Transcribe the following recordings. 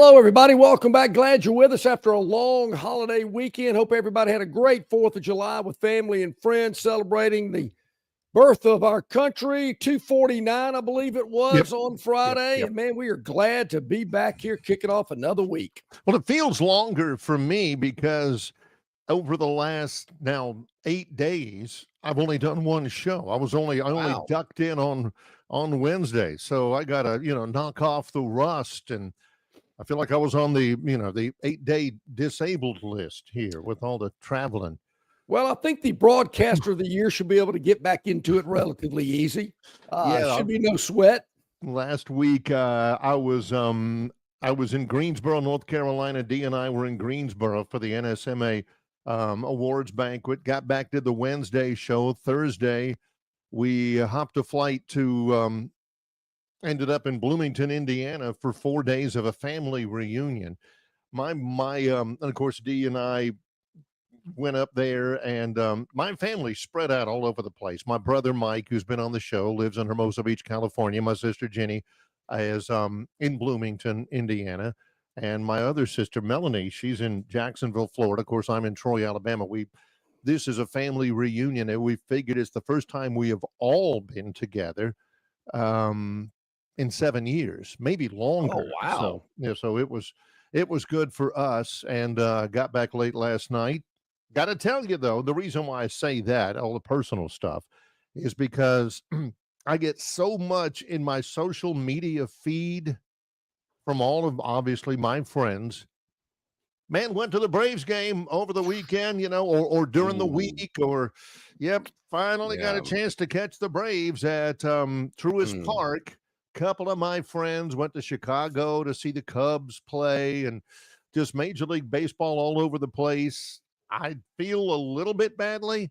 Hello, everybody. Welcome back. Glad you're with us after a long holiday weekend. Hope everybody had a great 4th of July with family and friends celebrating the birth of our country. 249, I believe it was, on Friday. Yep. And, man, we are glad to be back here kicking off another week. Well, it feels longer for me because over the last now 8 days, I've only done one show. I only Wow. ducked in on Wednesday. So I got to, knock off the rust, and I feel like I was on the 8-day disabled list here with all the traveling. Well, I think the broadcaster of the year should be able to get back into it relatively easy. Should be no sweat. Last week, I was in Greensboro, North Carolina. Dee and I were in Greensboro for the NSMA awards banquet. Got back to the Wednesday show. Thursday, we hopped a flight to ended up in Bloomington, Indiana for 4 days of a family reunion. And of course, Dee and I went up there, and my family spread out all over the place. My brother Mike, who's been on the show, lives in Hermosa Beach, California. My sister Jenny is in Bloomington, Indiana, and my other sister Melanie, she's in Jacksonville, Florida. Of course, I'm in Troy, Alabama. This is a family reunion, and we figured it's the first time we have all been together in 7 years, maybe longer. Oh, wow. So it was good for us, and got back late last night. Got to tell you, though, the reason why I say that, all the personal stuff, is because I get so much in my social media feed from all of, obviously, my friends. Man, went to the Braves game over the weekend, or during the week, or, finally got a chance to catch the Braves at Truist Park. Couple of my friends went to Chicago to see the Cubs play, and just Major League Baseball all over the place. I feel a little bit badly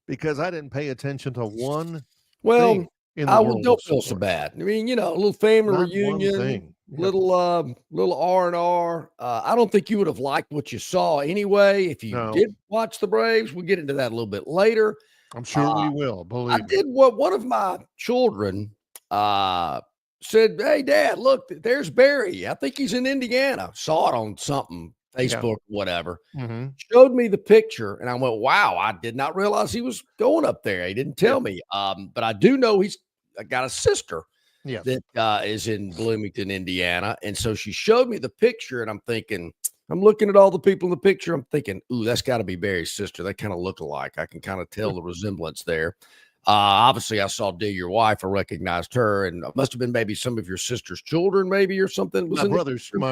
because I didn't pay attention to one thing in the world. Don't feel so bad. I mean, a little family reunion, little R&R. I don't think you would have liked what you saw anyway. If you did watch the Braves, we'll get into that a little bit later. I'm sure we will. Believe I did what one of my children said, "Hey, Dad, look, there's Barry. I think he's in Indiana." Saw it on something, Facebook, whatever. Mm-hmm. Showed me the picture, and I went, "Wow, I did not realize he was going up there." He didn't tell me. But I do know he's got a sister that is in Bloomington, Indiana. And so she showed me the picture, and I'm looking at all the people in the picture. I'm thinking, ooh, that's got to be Barry's sister. They kind of look alike. I can kind of tell the resemblance there. Obviously, I saw Dee, your wife. I recognized her, and it must have been maybe some of your sister's children, maybe, or something. My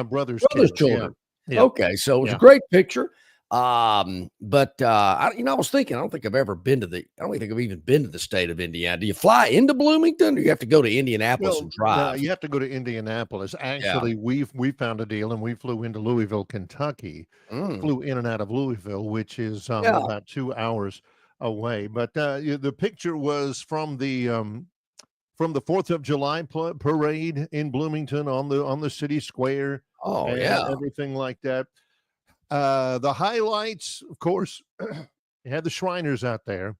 brother's children. Yeah. Okay, so it was a great picture. I was thinking, I don't think I've even been to the state of Indiana. Do you fly into Bloomington, or do you have to go to Indianapolis and drive? You have to go to Indianapolis. Actually, we found a deal, and we flew into Louisville, Kentucky. Flew in and out of Louisville, which is about 2 hours away. But the picture was from the 4th of July parade in Bloomington on the city square. Oh, everything like that. The highlights, of course, you had the Shriners out there.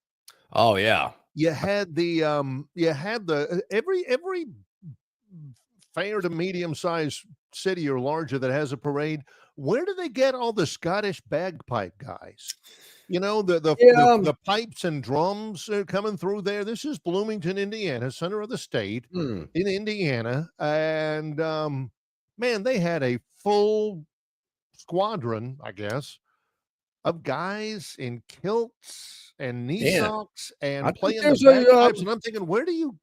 Oh, yeah. You had every fair to medium-sized city or larger that has a parade. Where do they get all the Scottish bagpipe guys? The pipes and drums are coming through there. This is Bloomington, Indiana, center of the state in Indiana. And, man, they had a full squadron, I guess, of guys in kilts and knee socks and playing the bagpipes. And I'm thinking, where do you?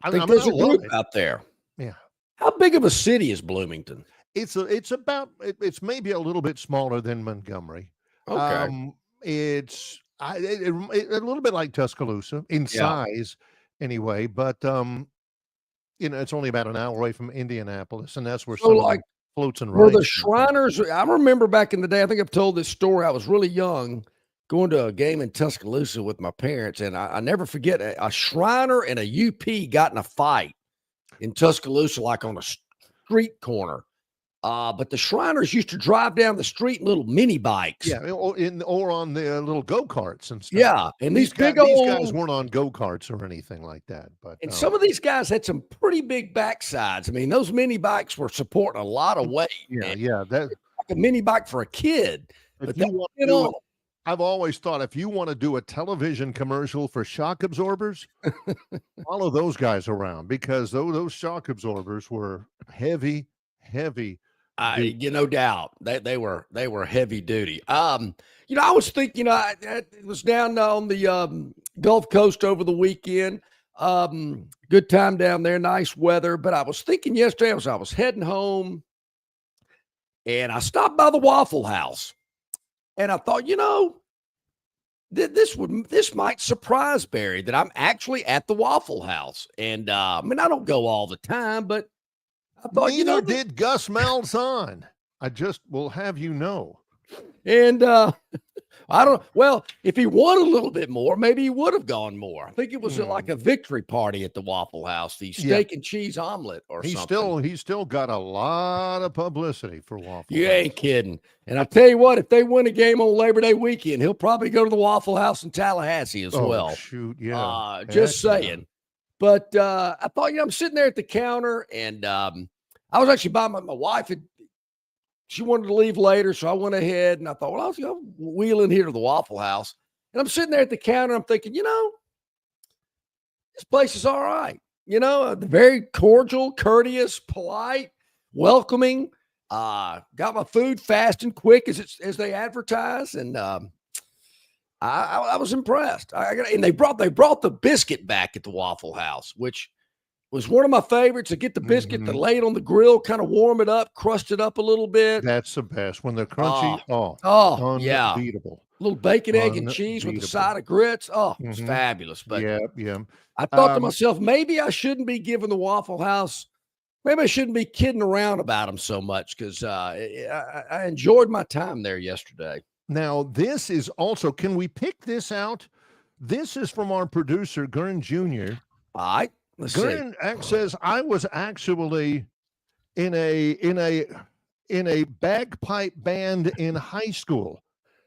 I think there's a group out there. Yeah. How big of a city is Bloomington? It's maybe a little bit smaller than Montgomery. Okay. It's a little bit like Tuscaloosa in size, anyway. But it's only about an hour away from Indianapolis, and that's where floats and rides. Were the Shriners? I remember back in the day. I think I've told this story. I was really young, going to a game in Tuscaloosa with my parents, and I never forget a Shriner and a UP got in a fight in Tuscaloosa, like on a street corner. But the Shriners used to drive down the street in little mini bikes. Yeah, or on the little go-karts and stuff. Yeah, and these guys weren't on go-karts or anything like that. But and some of these guys had some pretty big backsides. I mean, those mini bikes were supporting a lot of weight. Yeah, that's like a mini bike for a kid. But I've always thought if you want to do a television commercial for shock absorbers, follow those guys around, because those shock absorbers were heavy. No doubt they were heavy duty. I was thinking, I was down on the Gulf Coast over the weekend. Good time down there, nice weather. But I was thinking yesterday as I was heading home, and I stopped by the Waffle House, and I thought, this might surprise Barry that I'm actually at the Waffle House. And I don't go all the time, but I thought, neither did Gus Malzahn. I just will have you know. And if he won a little bit more, maybe he would have gone more. I think it was like a victory party at the Waffle House, the steak and cheese omelet or something. He's still got a lot of publicity for Waffle House. You ain't kidding. And I tell you what, if they win a game on Labor Day weekend, he'll probably go to the Waffle House in Tallahassee as well. Shoot, yeah. Just saying. Yeah. But I thought, I'm sitting there at the counter, and I was actually by my wife. She wanted to leave later, so I went ahead, and I thought, well, I'll wheel in here to the Waffle House. And I'm sitting there at the counter, I'm thinking, this place is all right. Very cordial, courteous, polite, welcoming. Got my food fast and quick as they advertise, and I was impressed. And they brought the biscuit back at the Waffle House, which was one of my favorites. To get the biscuit, to lay it on the grill, kind of warm it up, crust it up a little bit. That's the best when they're crunchy. Unbeatable. A little bacon, egg, and cheese with a side of grits. It's fabulous. But I thought to myself, maybe I shouldn't be giving the Waffle House. Maybe I shouldn't be kidding around about them so much, because I enjoyed my time there yesterday. Now, this is also, can we pick this out? This is from our producer, Gurn Jr. All right. Gurn says, I was actually in a bagpipe band in high school.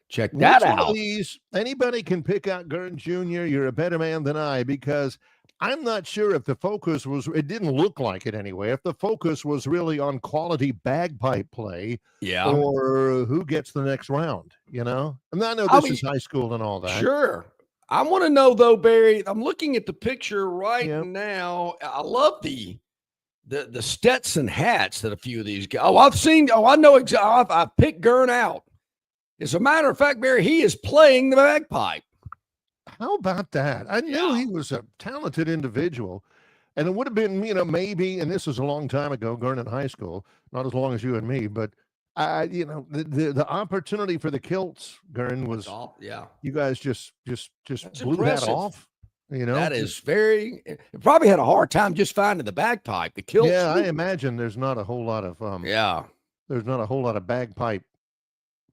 Check that out. These, anybody can pick out Gurn Jr. You're a better man than I, because I'm not sure if the focus was, it didn't look like it anyway, if the focus was really on quality bagpipe play, or who gets the next round, And I know this is high school and all that. Sure. I want to know, though, Barry, I'm looking at the picture right now. I love the Stetson hats that a few of these guys. I know exactly. I've picked Gurn out. As a matter of fact, Barry, he is playing the bagpipe. How about that? I knew he was a talented individual, and it would have been, maybe, and this was a long time ago, Gurn in high school, not as long as you and me, but the opportunity for the kilts, Gurn, was, you guys just blew impressive. That off. That is it probably had a hard time just finding the bagpipe, the kilts. Yeah, I imagine there's not a whole lot of there's not a whole lot of bagpipe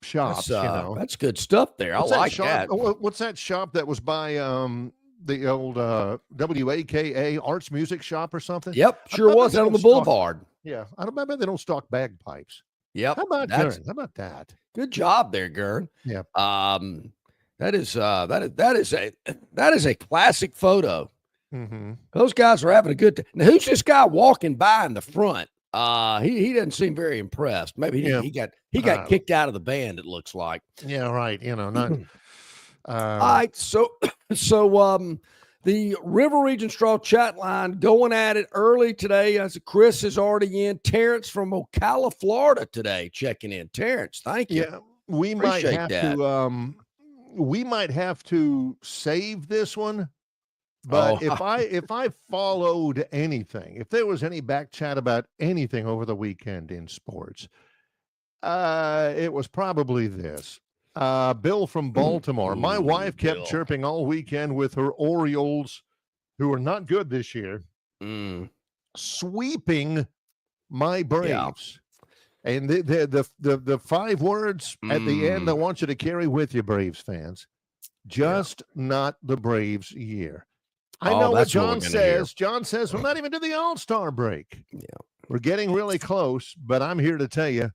shops. That's good stuff there. I like that. What's that shop that was by the old WAKA Arts Music Shop or something? Yep, sure was out on the boulevard. Yeah, I don't remember they don't stock bagpipes. Yep. How about Gurn? How about that? Good job there, Gurn. Yeah. That is a classic photo. Mm-hmm. Those guys are having a good time. Now, who's this guy walking by in the front? He doesn't seem very impressed. Maybe he got kicked out of the band, it looks like. Yeah, right. Not all right. So the River Region Straw chat line going at it early today. As Chris is already in. Terrence from Ocala, Florida today checking in. Terrence, thank you. Yeah, we might have to save this one. But if I followed anything, if there was any back chat about anything over the weekend in sports, it was probably this. Bill from Baltimore. My wife kept chirping all weekend with her Orioles, who are not good this year, sweeping my Braves. Yeah. And the 5 words at the end I want you to carry with you, Braves fans. Just not the Braves year. I know what John says. John says we're not even to the All-Star break. Yeah. We're getting really close, but I'm here to tell you,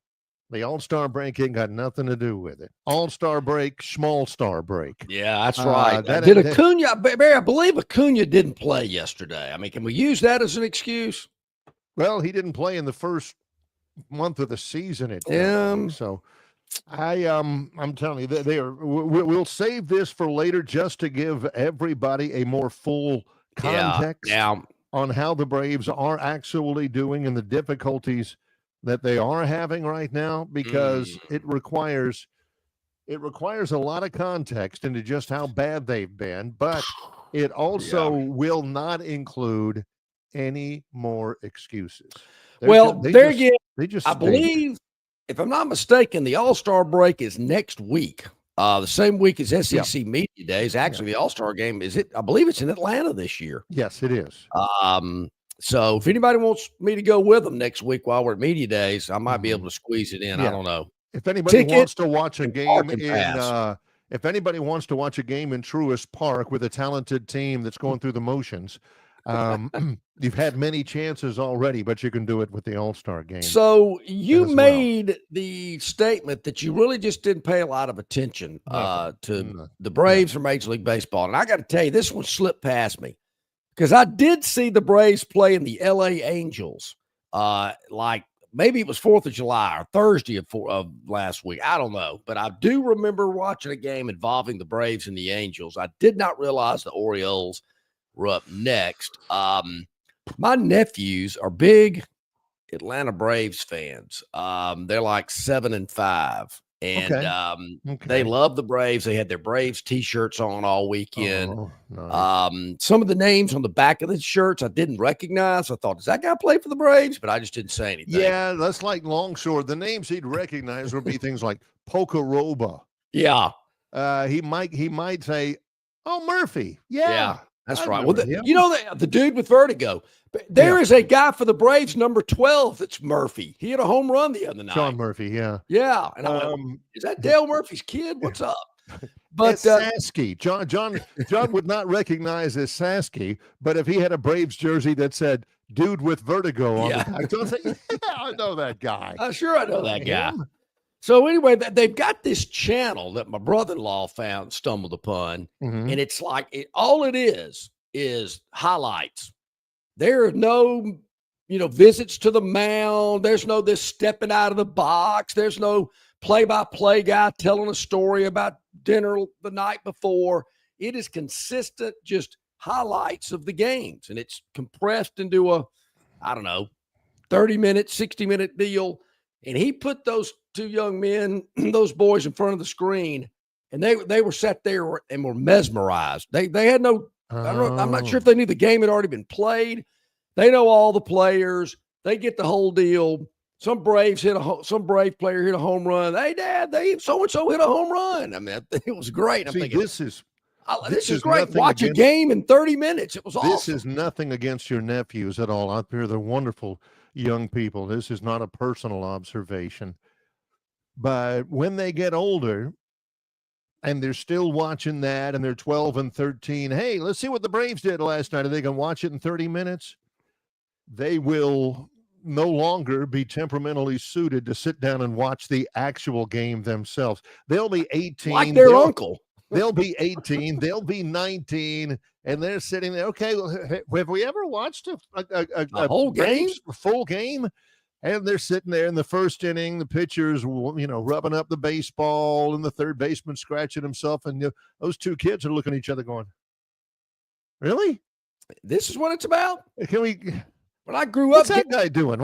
the All-Star break ain't got nothing to do with it. All-Star break, small star break. Yeah, that's right. Did Acuna, Barry, I believe Acuna didn't play yesterday. I mean, can we use that as an excuse? Well, he didn't play in the first month of the season. So I'm telling you, we'll save this for later just to give everybody a more full context on how the Braves are actually doing and the difficulties that they are having right now, because it requires a lot of context into just how bad they've been, but it also will not include any more excuses. I believe, if I'm not mistaken, the All-Star break is next week. The same week as SEC Media Days. Actually, the All-Star game I believe it's in Atlanta this year. Yes, it is. So if anybody wants me to go with them next week while we're at Media Days, I might be able to squeeze it in. I don't know. If anybody wants to watch a game if anybody wants to watch a game in Truist Park with a talented team that's going through the motions, you've had many chances already, but you can do it with the All-Star game. So you made the statement that you really just didn't pay a lot of attention to the Braves or Major League Baseball. And I got to tell you, this one slipped past me because I did see the Braves play in the LA Angels, like maybe it was 4th of July or Thursday of last week. I don't know. But I do remember watching a game involving the Braves and the Angels. I did not realize the Orioles were up next. My nephews are big Atlanta Braves fans. They're like 7 and 5. And they love the Braves. They had their Braves T-shirts on all weekend. Oh, nice. Some of the names on the back of the shirts I didn't recognize. I thought, does that guy play for the Braves? But I just didn't say anything. Yeah, that's like Longshore. The names he'd recognize would be things like Pocoroba. Yeah. He might say, "Oh, Murphy." Yeah. That's right. Well, the dude with vertigo. There is a guy for the Braves, number 12. That's Murphy. He had a home run the other night. Sean Murphy, yeah. Yeah. And I went, is that Dale Murphy's kid? What's up? But Sasky. John would not recognize as Sasky, but if he had a Braves jersey that said "dude with vertigo" on the back, don't say, I know that guy. Sure, I know that guy. So anyway, they've got this channel that my brother-in-law stumbled upon, and it's like all it is highlights. There are no, visits to the mound. There's no this stepping out of the box. There's no play-by-play guy telling a story about dinner the night before. It is consistent, just highlights of the games, and it's compressed into a, 30-minute, 60-minute deal. And he put those two young men, those boys in front of the screen, and they were sat there and were mesmerized. They had no, I'm not sure if they knew the game had already been played. They know all the players. They get the whole deal. Some Brave player hit a home run. Hey, Dad, so-and-so hit a home run. I mean, it was great. I'm thinking, this is great. Watch a game in 30 minutes. It was awesome. This is nothing against your nephews at all out there. They're wonderful young people. This is not a personal observation. But when they get older and they're still watching that and they're 12 and 13, hey, let's see what the Braves did last night. And they can watch it in 30 minutes. They will no longer be temperamentally suited to sit down and watch the actual game themselves. They'll be 18. Like their uncle. They'll be 18. They'll be 19. And they're sitting there. Okay, well, have we ever watched a whole game? A full game? And they're sitting there in the first inning. The pitcher's, rubbing up the baseball, and the third baseman scratching himself. And those two kids are looking at each other going, really? This is what it's about? Can we... When I grew up, what's that guy doing?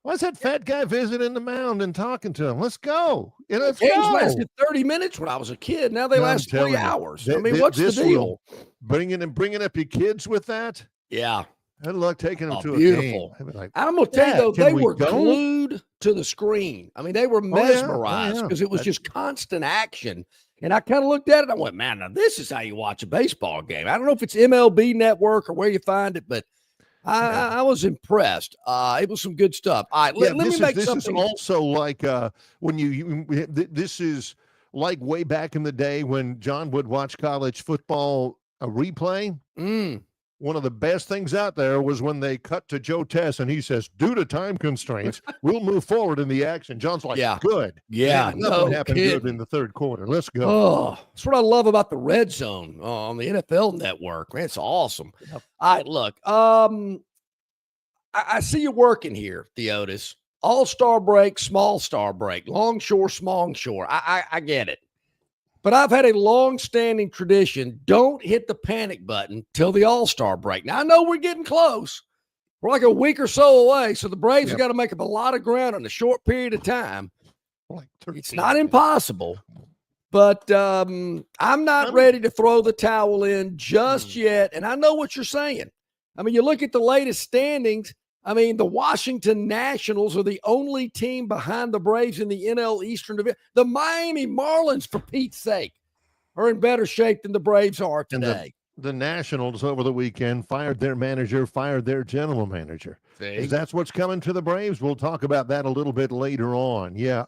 Why's that fat guy visiting the mound and talking to him? Let's go. Games lasted 30 minutes when I was a kid. Now they last 3 hours. What's the deal? Bringing up your kids with that? Yeah. Good luck taking them to beautiful. A game. Like, I'm going to tell you, though, they were glued to the screen. I mean, they were mesmerized because it was just constant action. And I kind of looked at it. I went, man, now this is how you watch a baseball game. I don't know if it's MLB Network or where you find it, but I was impressed. It was some good stuff. All right, let me make something. This is also like this is like way back in the day when John would watch college football replay. one of the best things out there was when they cut to Joe Tess and he says, due to time constraints, we'll move forward in the action. John's like, good. Yeah. Man, nothing happened good in the third quarter. Let's go. Oh, that's what I love about the Red Zone on the NFL Network. Man, it's awesome. Yep. All right, look, I see you working here, Theotis. All-star break, small star break, longshore, smongshore. I get it. But I've had a long-standing tradition. Don't hit the panic button till the all-star break. Now, I know we're getting close. We're like a week or so away, so the Braves have got to make up a lot of ground in a short period of time. It's not impossible, but I'm not ready to throw the towel in just yet. And I know what you're saying. I mean, you look at the latest standings. I mean, the Washington Nationals are the only team behind the Braves in the NL Eastern Division. The Miami Marlins, for Pete's sake, are in better shape than the Braves are today. The Nationals over the weekend fired their manager, fired their general manager. That's what's coming to the Braves. We'll talk about that a little bit later on. Yeah.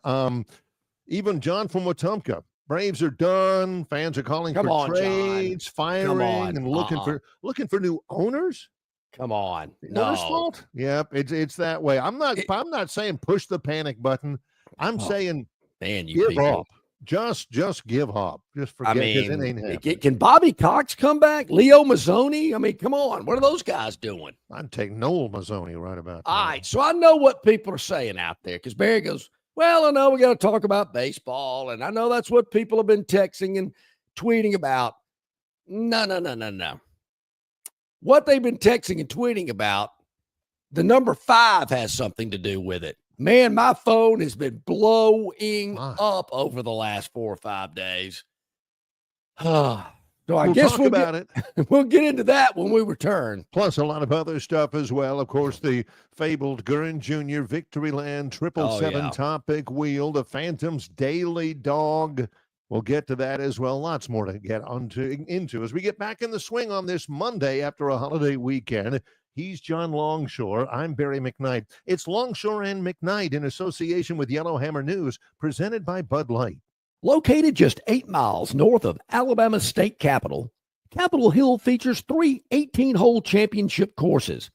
Even John from Wetumpka. Braves are done. Fans are calling for trades, firing, and looking for new owners. Come on. No. Yep, it's that way. I'm not saying push the panic button. I'm saying give up. Just give up. Just forget it ain't happening. Can Bobby Cox come back? Leo Mazzoni? I mean, come on. What are those guys doing? I'd take Noel Mazzoni right about that. All right, so I know what people are saying out there because Barry goes, well, I know we got to talk about baseball, and I know that's what people have been texting and tweeting about. No. What they've been texting and tweeting about, the number 5 has something to do with it. Man, my phone has been blowing up over the last 4 or 5 days. So I guess we'll talk about it. We'll get into that when we return. Plus a lot of other stuff as well. Of course, the fabled Gurren Jr. Victoryland 777 Topic Wheel, the Phantom's Daily Dog. We'll get to that as well. Lots more to get into as we get back in the swing on this Monday after a holiday weekend. He's John Longshore. I'm Barry McKnight. It's Longshore and McKnight in association with Yellowhammer News, presented by Bud Light. Located just 8 miles north of Alabama's state capital, Capitol Hill features 3 18-hole championship courses.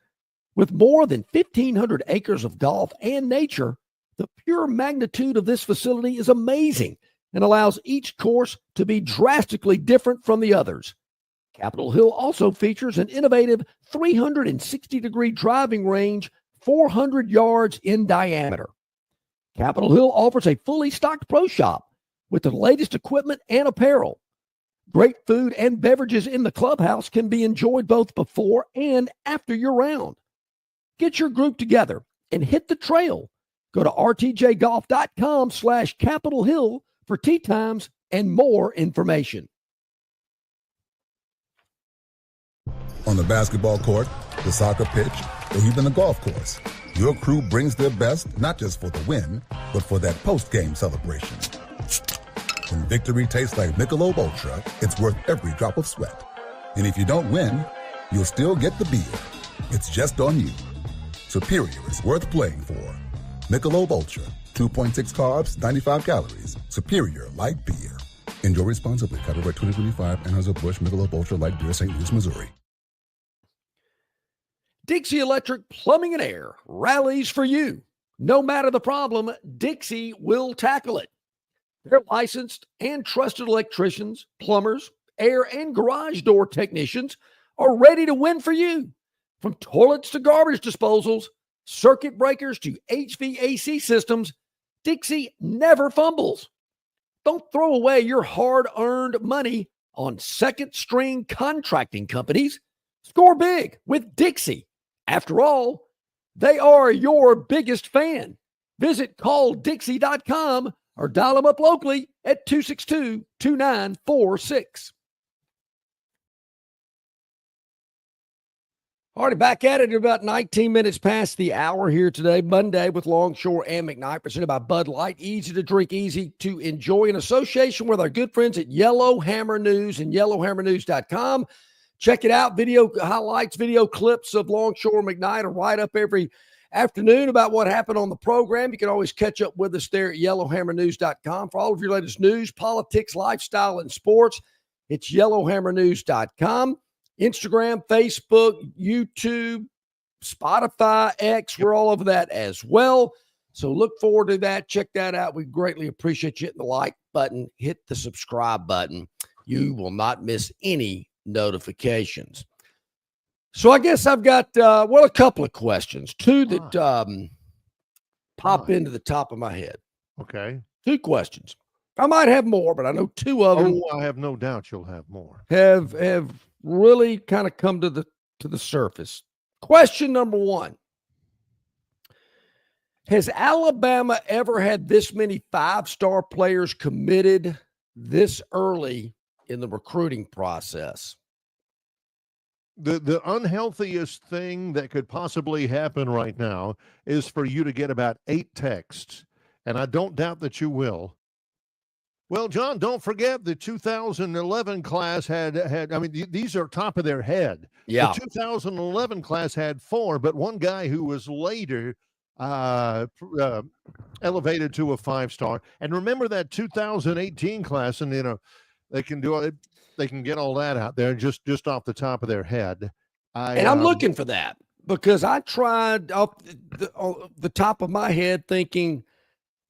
With more than 1,500 acres of golf and nature, the pure magnitude of this facility is amazing and allows each course to be drastically different from the others. Capitol Hill also features an innovative 360-degree driving range, 400 yards in diameter. Capitol Hill offers a fully stocked pro shop with the latest equipment and apparel. Great food and beverages in the clubhouse can be enjoyed both before and after your round. Get your group together and hit the trail. Go to rtjgolf.com/Capitol Hill for tee times and more information. On the basketball court, the soccer pitch, or even the golf course, your crew brings their best not just for the win, but for that post-game celebration. When victory tastes like Michelob Ultra, it's worth every drop of sweat. And if you don't win, you'll still get the beer. It's just on you. Superior is worth playing for. Michelob Ultra, 2.6 carbs, 95 calories. Superior light beer. Enjoy responsibly. Copyright 2025, Anheuser-Busch Michelob Ultra Light Beer, St. Louis, Missouri. Dixie Electric Plumbing and Air rallies for you. No matter the problem, Dixie will tackle it. Their licensed and trusted electricians, plumbers, air and garage door technicians are ready to win for you. From toilets to garbage disposals, circuit breakers to HVAC systems, Dixie never fumbles. Don't throw away your hard-earned money on second-string contracting companies. Score big with Dixie. After all, they are your biggest fan. Visit calldixie.com or dial them up locally at 262-2946. Already back at it, about 19 minutes past the hour here today, Monday with Longshore and McKnight, presented by Bud Light. Easy to drink, easy to enjoy, in association with our good friends at Yellowhammer News and yellowhammernews.com. Check it out. Video highlights, video clips of Longshore McKnight, a write-up every afternoon about what happened on the program. You can always catch up with us there at yellowhammernews.com. For all of your latest news, politics, lifestyle, and sports, it's yellowhammernews.com. Instagram, Facebook, YouTube, Spotify, X. We're all over that as well. So look forward to that. Check that out. We greatly appreciate you hitting the like button, hit the subscribe button. You will not miss any notifications. So I guess I've got, a couple of questions, two that pop into the top of my head. Okay. 2 questions. I might have more, but I know 2 of them. Oh, I have no doubt you'll have more. Have really kind of come to the surface. Question number 1. Has Alabama ever had this many 5-star players committed this early in the recruiting process? The unhealthiest thing that could possibly happen right now is for you to get about 8 texts, and I don't doubt that you will. Well, John, don't forget the 2011 class had I mean, these are top of their head. Yeah. The 2011 class had 4, but one guy who was later elevated to a 5-star. And remember that 2018 class, and they can do it. They can get all that out there just off the top of their head. And I'm looking for that because I tried off the top of my head thinking,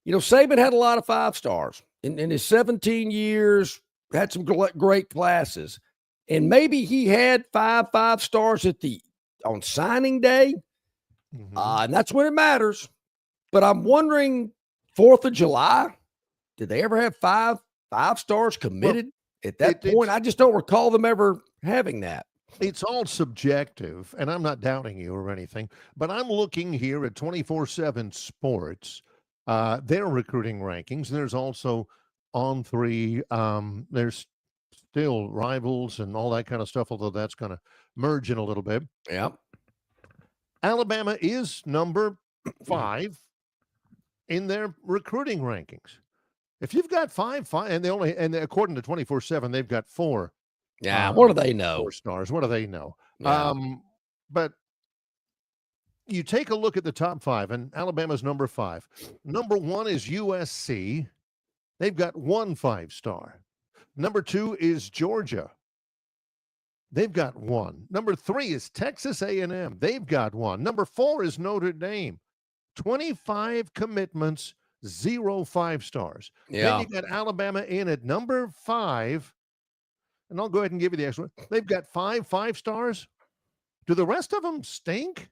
Saban had a lot of 5-stars in his 17 years, had some great classes. And maybe he had 5-stars on signing day. Mm-hmm. And that's when it matters. But I'm wondering, 4th of July, did they ever have 5-stars committed? At that point, I just don't recall them ever having that. It's all subjective, and I'm not doubting you or anything, but I'm looking here at 24/7 Sports, their recruiting rankings. There's also On3. There's still Rivals and all that kind of stuff, although that's going to merge in a little bit. Yeah. Alabama is number 5 in their recruiting rankings. If you've got 5, and according to 24/7, they've got 4. Yeah, what do they know? 4 stars. What do they know? Yeah. But you take a look at the top 5, and Alabama's number 5. Number 1 is USC. They've got 1 5-star. Number 2 is Georgia. They've got 1. Number 3 is Texas A&M. They've got 1. Number 4 is Notre Dame. 25 commitments. 0 5-stars. Yeah. Then you got Alabama in at number 5, and I'll go ahead and give you the extra one. They've got 5 5-stars. Do the rest of them stink?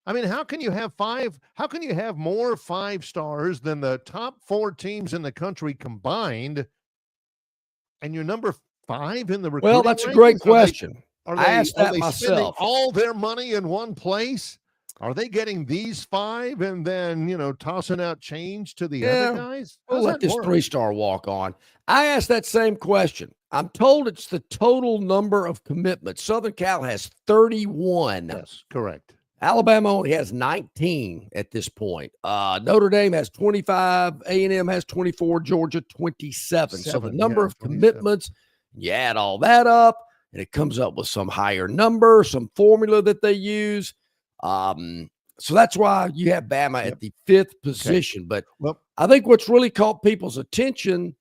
I mean, how can you have 5? How can you have more 5-stars than the top 4 teams in the country combined? And you're number 5 in the recruiting. Well, that's a great question. I asked that myself. All their money in one place. Are they getting these 5 and then, tossing out change to the other guys? We'll let this 3-star walk on. I asked that same question. I'm told it's the total number of commitments. Southern Cal has 31. Yes, correct. Alabama only has 19 at this point. Notre Dame has 25. A&M has 24. Georgia, 27. So the number of commitments, you add all that up, and it comes up with some higher number, some formula that they use. So that's why you have Bama at the 5th position. But I think what's really caught people's attention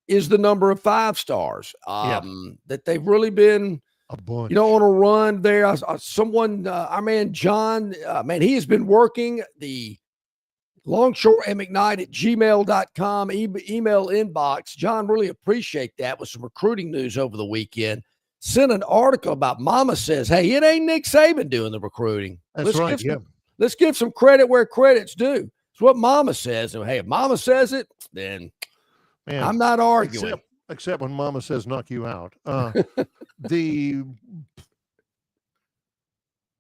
is the number of 5-stars that they've really been, a bunch. On a run there. Our man John, he has been working the Longshore and McKnight at gmail.com email inbox. John, really appreciate that with some recruiting news over the weekend. Sent an article about Mama says, hey, it ain't Nick Saban doing the recruiting. That's right. Let's give some credit where credit's due. It's what Mama says. And hey, if Mama says it, then I'm not arguing. Except when Mama says knock you out. I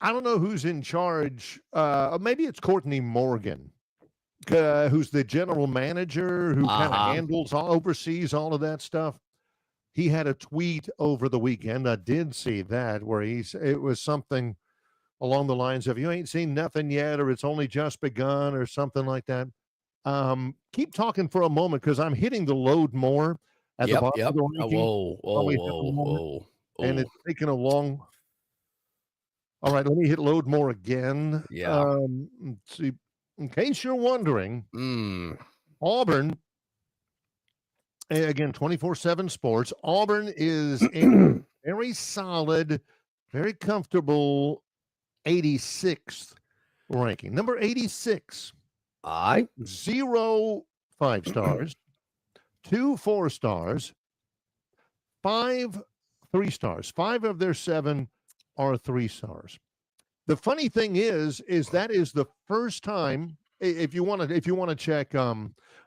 don't know who's in charge. Maybe it's Courtney Morgan, who's the general manager who kind of oversees all of that stuff. He had a tweet over the weekend. I did see that where it was something along the lines of, you ain't seen nothing yet, or it's only just begun, or something like that. Keep talking for a moment, because I'm hitting the load more at the bottom of the ranking. Whoa. And it's taking a long. All right, let me hit load more again. Yeah. Let's see. In case you're wondering, Auburn, again, 24/7 Sports. Auburn is in very solid, very comfortable 86th ranking. Number 86. All right. 0 5 stars, 2 4 stars, 5 3 stars. 5 of their 7 are 3 stars. The funny thing is that is the first time, if you want to check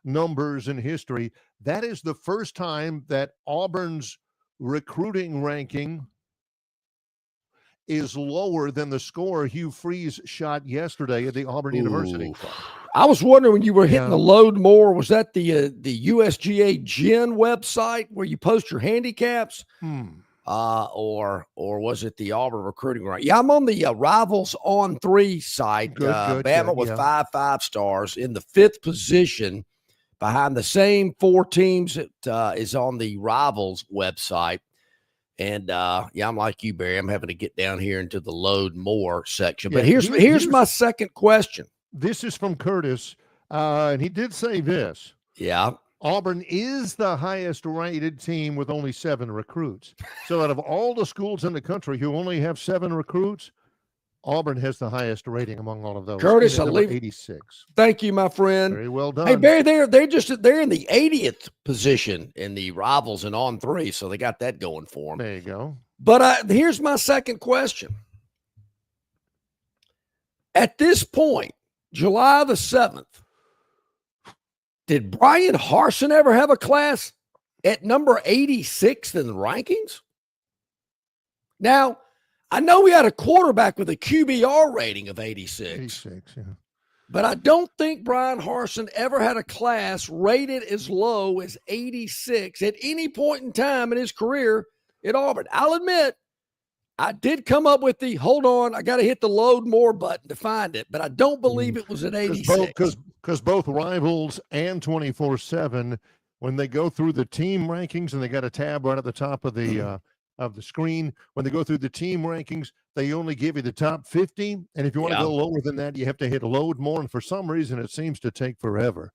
numbers and history, that is the first time that Auburn's recruiting ranking is lower than the score Hugh Freeze shot yesterday at the Auburn University Club. I was wondering when you were hitting the load more, was that the USGA Gen website where you post your handicaps? Or was it the Auburn recruiting rank? Yeah, I'm on the Rivals on 3 site. Bama with 5 stars in the 5th position behind the same 4 teams that is on the Rivals website. And I'm like you, Barry. I'm having to get down here into the load more section. But here's my second question. This is from Curtis, and he did say this. Yeah. Auburn is the highest rated team with only 7 recruits. So out of all the schools in the country who only have 7 recruits, Auburn has the highest rating among all of those. Curtis, I leave 86. Thank you, my friend. Very well done. Hey, Barry, they're in the 80th position in the Rivals and on 3, so they got that going for them. There you go. But here's my second question. At this point, July the 7th, did Brian Harsin ever have a class at number 86 in the rankings? Now, I know we had a quarterback with a QBR rating of 86. 86, yeah. But I don't think Brian Harsin ever had a class rated as low as 86 at any point in time in his career at Auburn. I'll admit, I did come up with the, hold on, I got to hit the load more button to find it, but I don't believe it was at 86. Because both Rivals and 24/7, when they go through the team rankings, and they got a tab right at the top of the screen, when they go through the team rankings, they only give you the top 50. And if you want to go lower than that, you have to hit load more. And for some reason, it seems to take forever.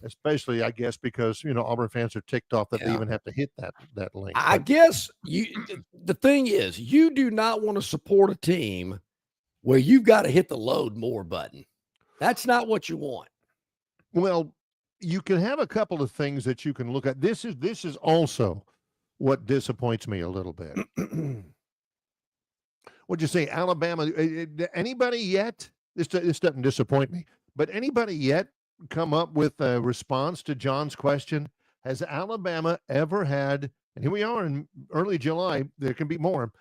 Especially, I guess, because Auburn fans are ticked off that they even have to hit that link. I guess the thing is, you do not want to support a team where you've got to hit the load more button. That's not what you want. Well, you can have a couple of things that you can look at. This is also what disappoints me a little bit. What'd you say, Alabama? Anybody yet? This doesn't disappoint me, but anybody yet come up with a response to John's question? Has Alabama ever had, and here we are in early July, there can be more,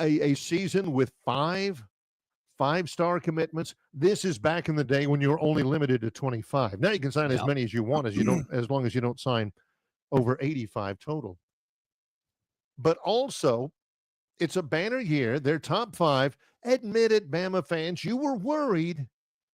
a season with 5-star commitments? This is back in the day when you were only limited to 25. Now you can sign as many as you want, as long as you don't sign over 85 total. But also, it's a banner year. They're top 5. Admit it, Bama fans, you were worried.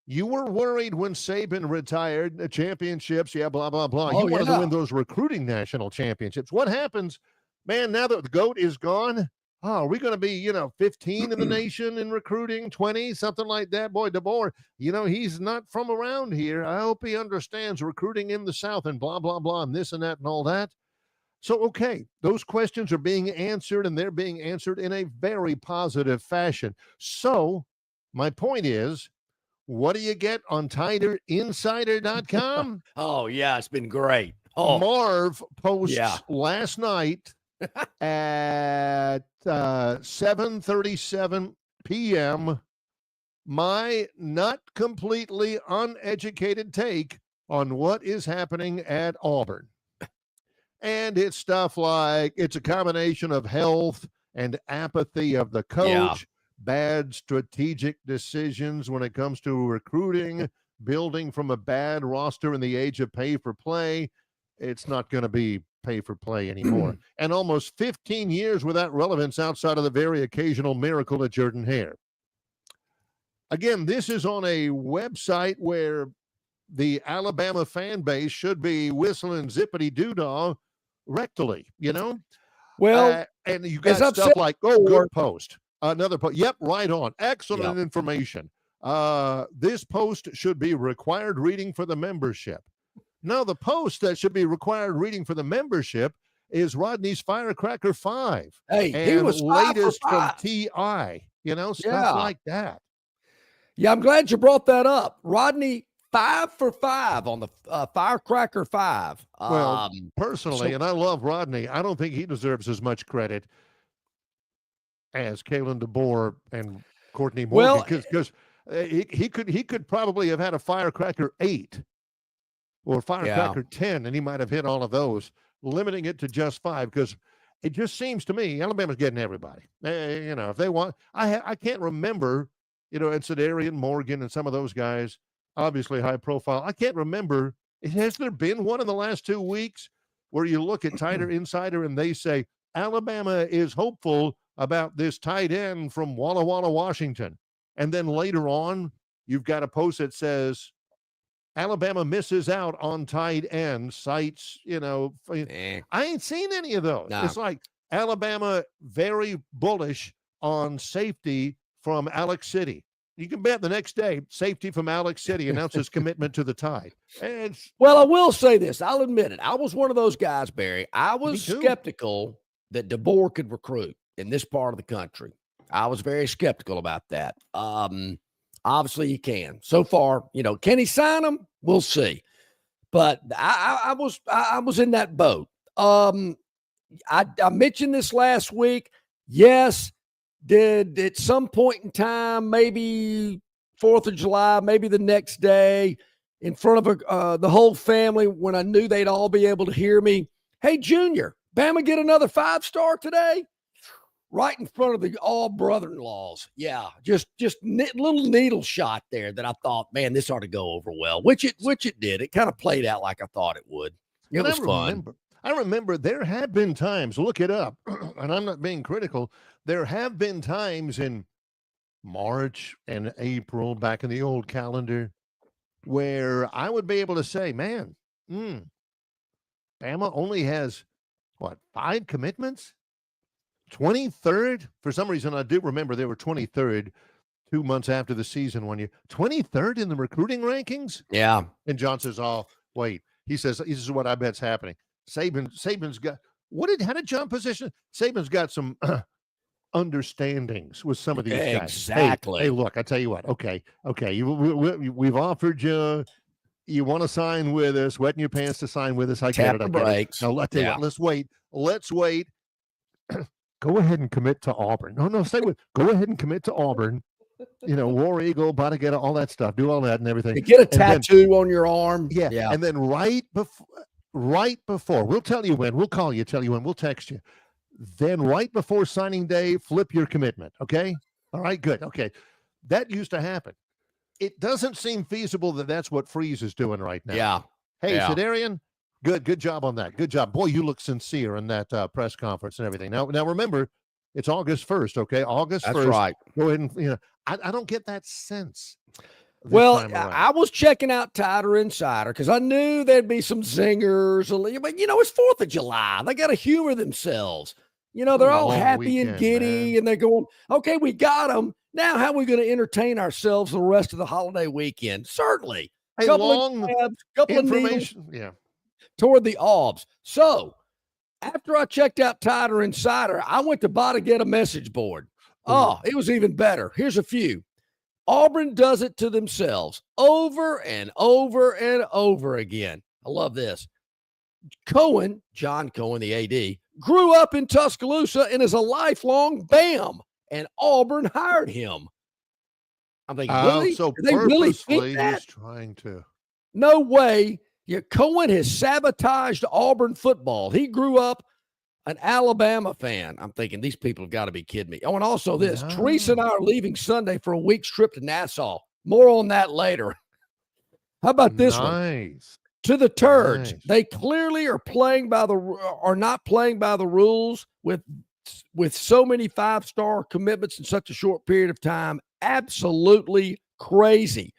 You were worried when Saban retired, the championships, blah, blah, blah. You wanted to win those recruiting national championships. What happens, man, now that the GOAT is gone? Oh, are we going to be, 15 in the nation in recruiting, 20, something like that? Boy, DeBoer, he's not from around here. I hope he understands recruiting in the South and blah, blah, blah, and this and that and all that. So, okay, those questions are being answered, and they're being answered in a very positive fashion. So, my point is, what do you get on TiderInsider.com? Oh, yeah, it's been great. Marv posts last night at 7:37 p.m. my not completely uneducated take on what is happening at Auburn. And it's stuff like it's a combination of health and apathy of the coach, bad strategic decisions when it comes to recruiting, building from a bad roster in the age of pay for play. It's not going to be pay for play anymore. And almost 15 years without relevance outside of the very occasional miracle at Jordan-Hare. Again, this is on a website where the Alabama fan base should be whistling zippity-doo-dah rectally, Well, and you got stuff like, good post. Another post. Yep, right on. Excellent information. This post should be required reading for the membership. No, the post that should be required reading for the membership is Rodney's Firecracker 5. Hey, and he was 5 latest for from 5. T.I., stuff like that. Yeah, I'm glad you brought that up. Rodney, 5 for 5 on the Firecracker 5. Well, personally, and I love Rodney, I don't think he deserves as much credit as Kalen DeBoer and Courtney Morgan, because he could probably have had a Firecracker 8 or Firecracker 10, and he might have hit all of those, limiting it to just 5, because it just seems to me Alabama's getting everybody. If they want, I can't remember, and Sedarian Morgan and some of those guys, obviously high profile. I can't remember. Has there been one in the last 2 weeks where you look at Tighter Insider and they say Alabama is hopeful about this tight end from Walla Walla, Washington, and then later on you've got a post that says Alabama misses out on tight end, cites, I ain't seen any of those. No. It's like Alabama very bullish on safety from Alex City. You can bet the next day, safety from Alex City announces commitment to the Tide. Well, I will say this. I'll admit it. I was one of those guys, Barry. I was skeptical that DeBoer could recruit in this part of the country. I was very skeptical about that. Obviously, he can. So far, can he sign him? We'll see. But I was in that boat. I mentioned this last week. Yes. Did at some point in time, maybe 4th of July, maybe the next day, in front of the whole family, when I knew they'd all be able to hear me, hey, Junior, Bama get another 5-star today? Right in front of the all brother-in-laws. Yeah, just little needle shot there that I thought, man, this ought to go over well, which it did. It kind of played out like I thought it would. It was fun. I remember there have been times, look it up, and I'm not being critical, there have been times in March and April, back in the old calendar, where I would be able to say, man, Bama only has, 5 commitments? 23rd? For some reason, I do remember they were 23rd 2 months after the season when 23rd in the recruiting rankings? Yeah. And John says, oh, wait. He says, this is what I bet's happening. Saban's got, how did John position? Saban's got some understandings with some of these guys. Exactly. Hey, look, I tell you what. Okay. We've offered you. You want to sign with us? Wetting your pants to sign with us? I get it. Brakes. Now let's wait. Let's wait. Go ahead and commit to Auburn. No, stay with. Go ahead and commit to Auburn. War Eagle, Bata, all that stuff. Do all that and everything. You get a tattoo on your arm. Yeah. And then right before, we'll tell you when. We'll call you, tell you when. We'll text you. Then right before signing day, flip your commitment. Okay? All right, good. Okay. That used to happen. It doesn't seem feasible that that's what Freeze is doing right now. Yeah. Hey, Sedarian, good job on that. Good job. Boy, you look sincere in that press conference and everything. Now remember, it's August 1st, okay? August 1st. That's right. Go ahead and, I don't get that sense. Well, I was checking out Tighter Insider because I knew there'd be some zingers. But, it's 4th of July. They got to humor themselves. They're all happy and giddy, and they're going, okay, we got them. Now, how are we going to entertain ourselves the rest of the holiday weekend? Certainly. A couple of information. Toward the Aubs. So, after I checked out Tighter Insider, I went to buy to get a message board. Oh, it was even better. Here's a few. Auburn does it to themselves over and over and over again. I love this. John Cohen, the AD, grew up in Tuscaloosa and is a lifelong BAM, and Auburn hired him. I'm thinking, really? So they really think that? He's trying to. No way. Cohen has sabotaged Auburn football. He grew up an Alabama fan. I'm thinking, these people have got to be kidding me. Oh, and also this. No. Teresa and I are leaving Sunday for a week's trip to Nassau. More on that later. How about this one? To the Turds. Nice. They clearly are not playing by the rules with so many 5-star commitments in such a short period of time. Absolutely crazy.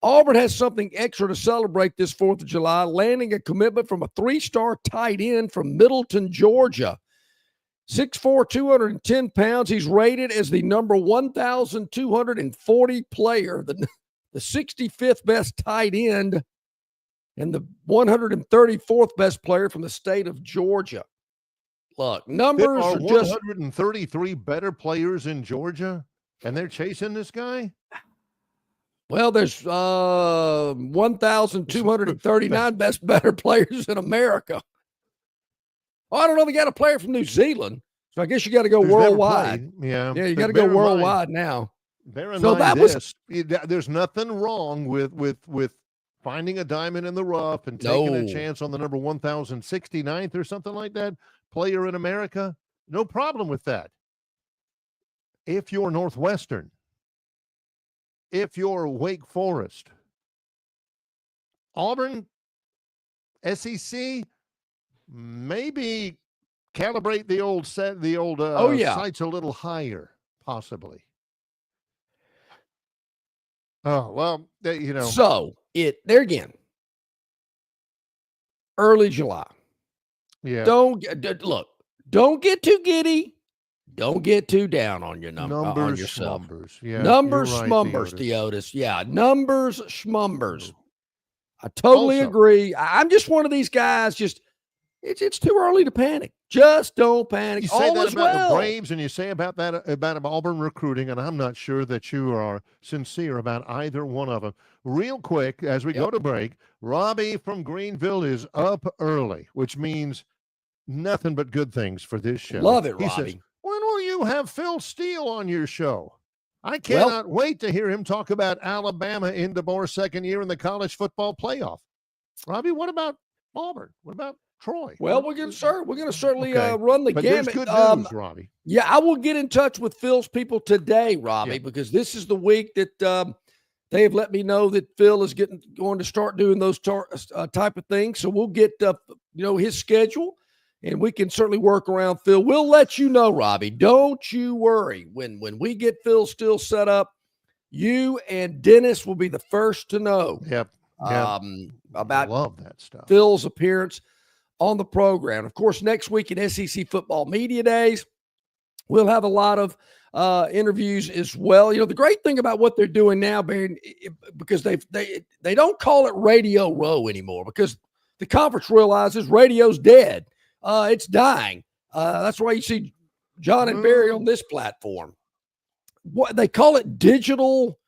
Auburn has something extra to celebrate this 4th of July, landing a commitment from a 3-star tight end from Middleton, Georgia. 6'4", 210 pounds. He's rated as the number 1,240 player, the 65th best tight end, and the 134th best player from the state of Georgia. Look, numbers are are just 133 better players in Georgia, and they're chasing this guy. Well, there's 1,239 better players in America. Oh, I don't know. They got a player from New Zealand, so I guess you got to go worldwide. Yeah, you got to go worldwide now. Bear in mind this. There's nothing wrong with finding a diamond in the rough and taking a chance on the number 1,069th or something like that player in America. No problem with that. If you're Northwestern, if you're Wake Forest, Auburn, SEC, maybe calibrate the old sights a little higher, possibly. Oh, well, So there again, early July. Yeah. Don't get too giddy. Don't get too down on your numbers, on yourself. Yeah, numbers, schmumbers, Theotis. Yeah, numbers, schmumbers. I totally agree. I'm just one of these guys. Just it's too early to panic. Just don't panic. You say that about the Braves, and you say about Auburn recruiting, and I'm not sure that you are sincere about either one of them. Real quick, as we go to break, Robbie from Greenville is up early, which means nothing but good things for this show. Love it, He Robbie. says, when will you have Phil Steele on your show? I cannot wait to hear him talk about Alabama in DeBoer's second year in the college football playoff. Robbie, what about Auburn? What about Troy? Well, we're going to certainly run the gamut. There's good news, Robbie. Yeah, I will get in touch with Phil's people today, Robbie, because this is the week that they have let me know that Phil is going to start doing those type of things. So we'll get his schedule, and we can certainly work around Phil. We'll let you know, Robbie. Don't you worry. When we get Phil still set up, you and Dennis will be the first to know. Yep. About love that stuff. Phil's appearance on the program. Of course, next week in SEC Football Media Days, we'll have a lot of interviews as well. The great thing about what they're doing now, Barry, because they don't call it Radio Row anymore, because the conference realizes radio's dead. It's dying. That's why you see John and Barry on this platform. What they call it, digital.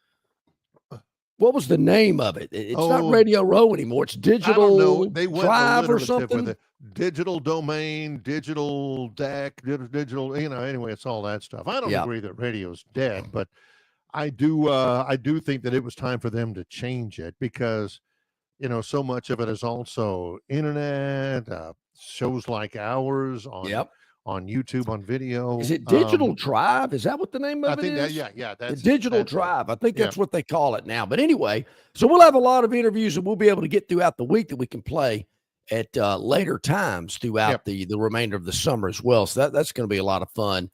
What was the name of it? It's not Radio Row anymore. It's Digital Drive or something. With it. Digital domain, digital DAC, digital. Anyway, it's all that stuff. I don't agree that radio's dead, but I do think that it was time for them to change it, because so much of it is also internet, shows like ours on YouTube, on video. Is it Digital Drive? Is that what the name of it is? That's the Digital Drive. I think that's what they call it now. But anyway, so we'll have a lot of interviews that we'll be able to get throughout the week that we can play at later times throughout the remainder of the summer as well. So that's going to be a lot of fun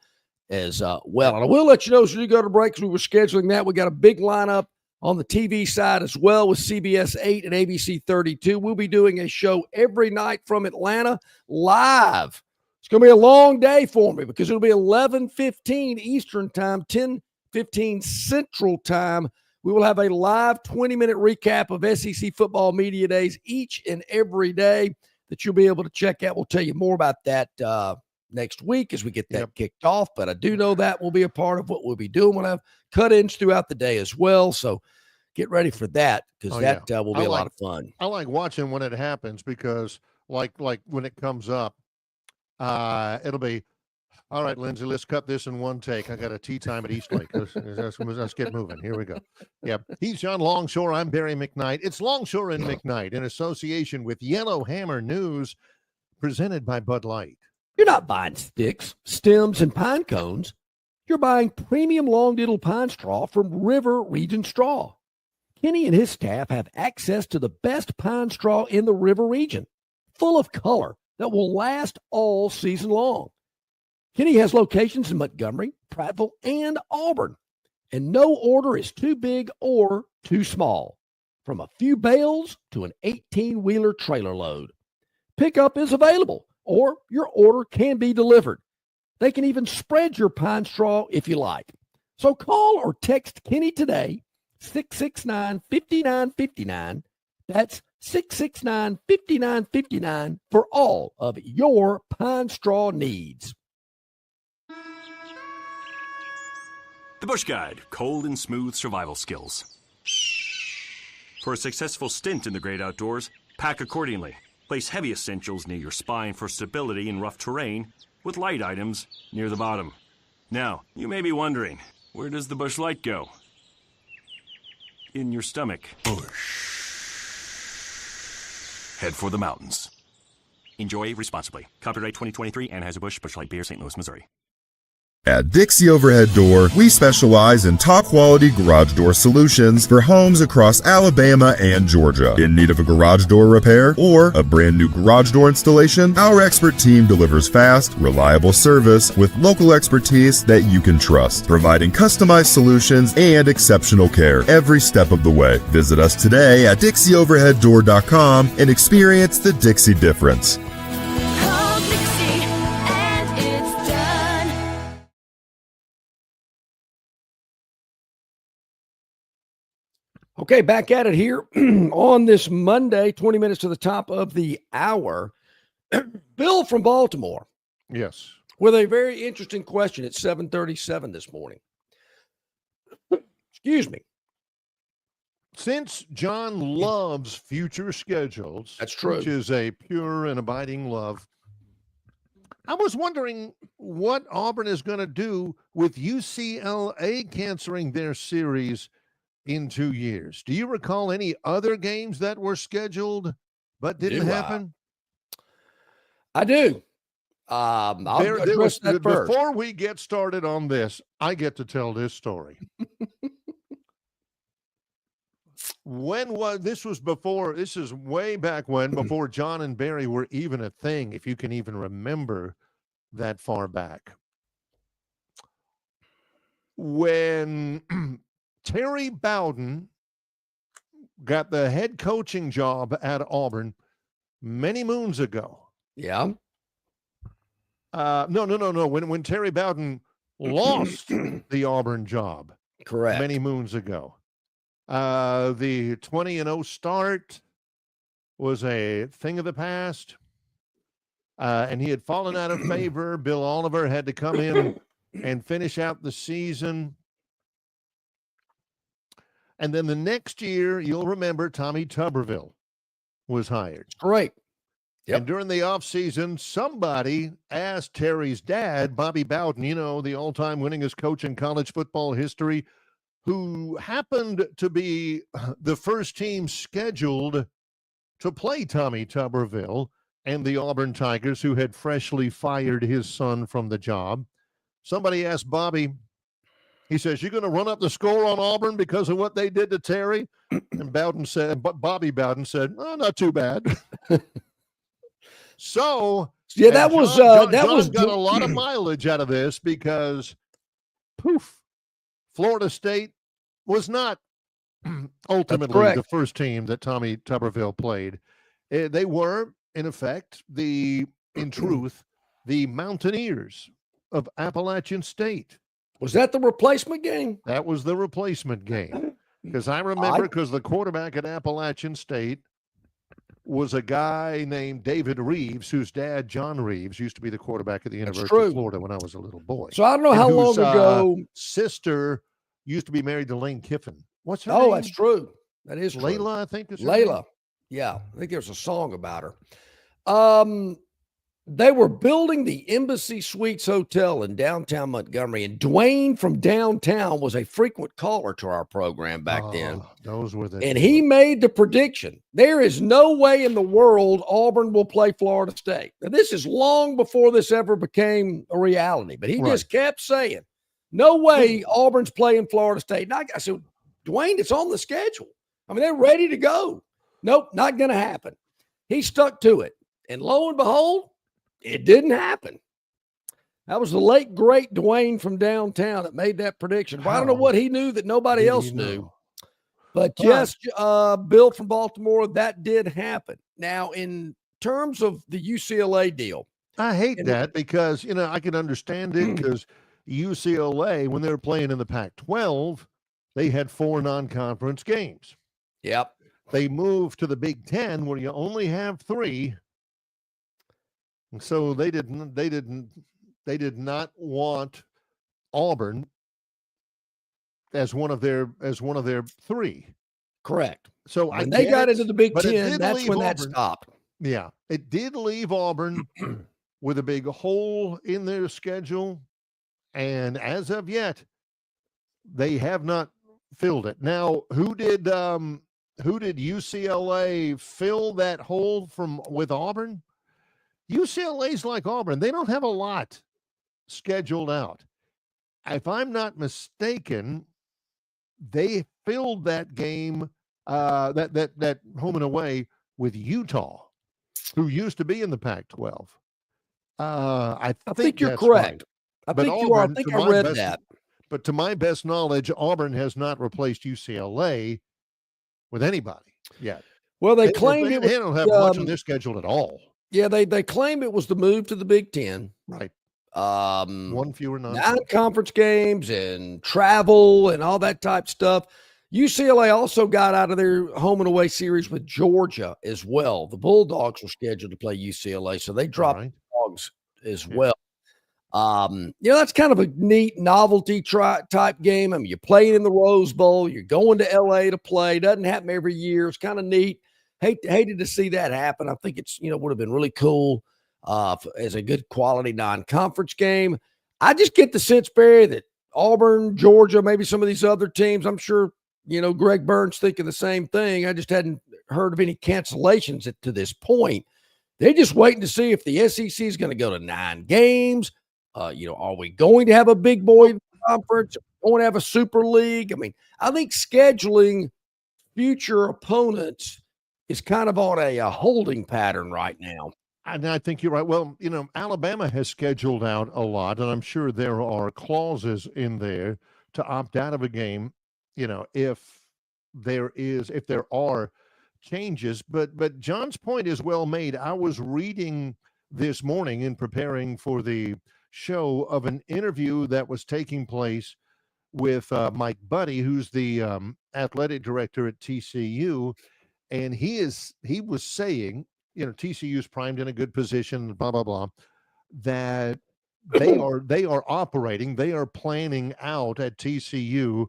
as well. And I will let you know as we go to break, because we were scheduling that. We got a big lineup on the TV side as well with CBS 8 and ABC 32. We'll be doing a show every night from Atlanta live. It's going to be a long day for me, because it'll be 11:15 Eastern time, 10:15 Central time. We will have a live 20-minute recap of SEC Football Media Days each and every day that you'll be able to check out. We'll tell you more about that next week as we get that kicked off, but I do know that will be a part of what we'll be doing. We'll have cut-ins throughout the day as well, so get ready for that, because that will be a lot of fun. I like watching when it happens, because like when it comes up, it'll be, all right, Lindsay, let's cut this in one take. I got a tea time at Eastlake. Let's get moving. Here we go. Yep. He's John Longshore. I'm Barry McKnight. It's Longshore and McKnight in association with Yellowhammer News, presented by Bud Light. You're not buying sticks, stems, and pine cones. You're buying premium long-diddle pine straw from River Region Straw. Kenny and his staff have access to the best pine straw in the River region, full of color that will last all season long. Kenny has locations in Montgomery, Prattville, and Auburn, and no order is too big or too small, from a few bales to an 18-wheeler trailer load. Pickup is available, or your order can be delivered. They can even spread your pine straw if you like. So call or text Kenny today, 669-5959. That's 669-5959 for all of your pine straw needs. The Bush Guide, cold and smooth survival skills. For a successful stint in the great outdoors, pack accordingly. Place heavy essentials near your spine for stability in rough terrain, with light items near the bottom. Now, you may be wondering, where does the Bush Light go? In your stomach. Bush. Head for the mountains. Enjoy responsibly. Copyright 2023, Anheuser-Busch, Bush Light Beer, St. Louis, Missouri. At Dixie Overhead Door, we specialize in top-quality garage door solutions for homes across Alabama and Georgia. In need of a garage door repair or a brand new garage door installation, our expert team delivers fast, reliable service with local expertise that you can trust, providing customized solutions and exceptional care every step of the way. Visit us today at DixieOverheadDoor.com and experience the Dixie difference. Okay, back at it here on this Monday, 20 minutes to the top of the hour. Bill from Baltimore. Yes. With a very interesting question at 7:37 this morning. Excuse me. Since John loves future schedules, that's true, which is a pure and abiding love, I was wondering what Auburn is going to do with UCLA canceling their series in 2 years. Do you recall any other games that were scheduled but didn't happen? I do. I'll address that first. Before we get started on this, I get to tell this story. This is way back when, before John and Barry were even a thing, if you can even remember that far back. When Terry Bowden got the head coaching job at Auburn many moons ago. Yeah. No. When Terry Bowden lost the Auburn job. Correct. Many moons ago. The 20-0 start was a thing of the past. And he had fallen out of favor. Bill Oliver had to come in and finish out the season. And then the next year, you'll remember, Tommy Tuberville was hired. Great. Yep. And during the offseason, somebody asked Terry's dad, Bobby Bowden, the all-time winningest coach in college football history, who happened to be the first team scheduled to play Tommy Tuberville and the Auburn Tigers, who had freshly fired his son from the job. Somebody asked Bobby, he says, "You going to run up the score on Auburn because of what they did to Terry?" And Bobby Bowden said, "Oh, not too bad." So, yeah, John got a lot of mileage out of this because, Florida State was not ultimately the first team that Tommy Tuberville played. They were, in effect, in truth, the Mountaineers of Appalachian State. Was that the replacement game? That was the replacement game. Because I remember, the quarterback at Appalachian State was a guy named David Reeves, whose dad, John Reeves, used to be the quarterback at the University of Florida when I was a little boy. So I don't know how long ago. Sister used to be married to Lane Kiffin. What's her name? Oh, that's true. That is true. Layla, I think. Layla. Yeah, I think there's a song about her. They were building the Embassy Suites Hotel in downtown Montgomery, and Dwayne from downtown was a frequent caller to our program back then. Those were and he made the prediction: there is no way in the world Auburn will play Florida State. Now, this is long before this ever became a reality, but he just kept saying, "No way Auburn's playing Florida State." And I said, "Dwayne, it's on the schedule. I mean, they're ready to go." Nope, not going to happen. He stuck to it, and lo and behold, it didn't happen. That was the late, great Dwayne from downtown that made that prediction. Well, I don't know what he knew that nobody else knew. But yes, Bill from Baltimore, that did happen. Now, in terms of the UCLA deal. I hate that because, I can understand it because UCLA, when they were playing in the Pac-12, they had 4 non-conference games. Yep. they moved to the Big Ten where you only have 3. And so they did not want Auburn as one of their 3. Correct. So when they got into the Big Ten, that's when that Auburn, stopped. Yeah, it did leave Auburn with a big hole in their schedule, and as of yet, they have not filled it. Now, who did UCLA fill that hole with Auburn? UCLA's like Auburn; they don't have a lot scheduled out. If I'm not mistaken, they filled that game, that home and away with Utah, who used to be in the Pac-12. I think you're that's correct. Right. I think you are. I think I read that. But to my best knowledge, Auburn has not replaced UCLA with anybody yet. Well, they claimed they don't have much on their schedule at all. Yeah, they claim it was the move to the Big Ten. Right. 1 fewer 9 conference games and travel and all that type stuff. UCLA also got out of their home and away series with Georgia as well. The Bulldogs were scheduled to play UCLA, so they dropped the Dogs as well. That's kind of a neat novelty type game. I mean, you're playing in the Rose Bowl, you're going to LA to play. Doesn't happen every year. It's kind of neat. Hated to see that happen. I think it's, would have been really cool as a good quality non-conference game. I just get the sense, Barry, that Auburn, Georgia, maybe some of these other teams, I'm sure, Greg Burns thinking the same thing. I just hadn't heard of any cancellations to this point. They're just waiting to see if the SEC is going to go to 9 games. Are we going to have a big boy conference? Are we going to have a super league? I mean, I think scheduling future opponents is kind of on a holding pattern right now. And I think you're right. Well, Alabama has scheduled out a lot, and I'm sure there are clauses in there to opt out of a game, if there are changes. But John's point is well made. I was reading this morning in preparing for the show of an interview that was taking place with Mike Buddy, who's the athletic director at TCU. And he was saying, TCU's primed in a good position, blah, blah, blah, that they are operating, they are planning out at TCU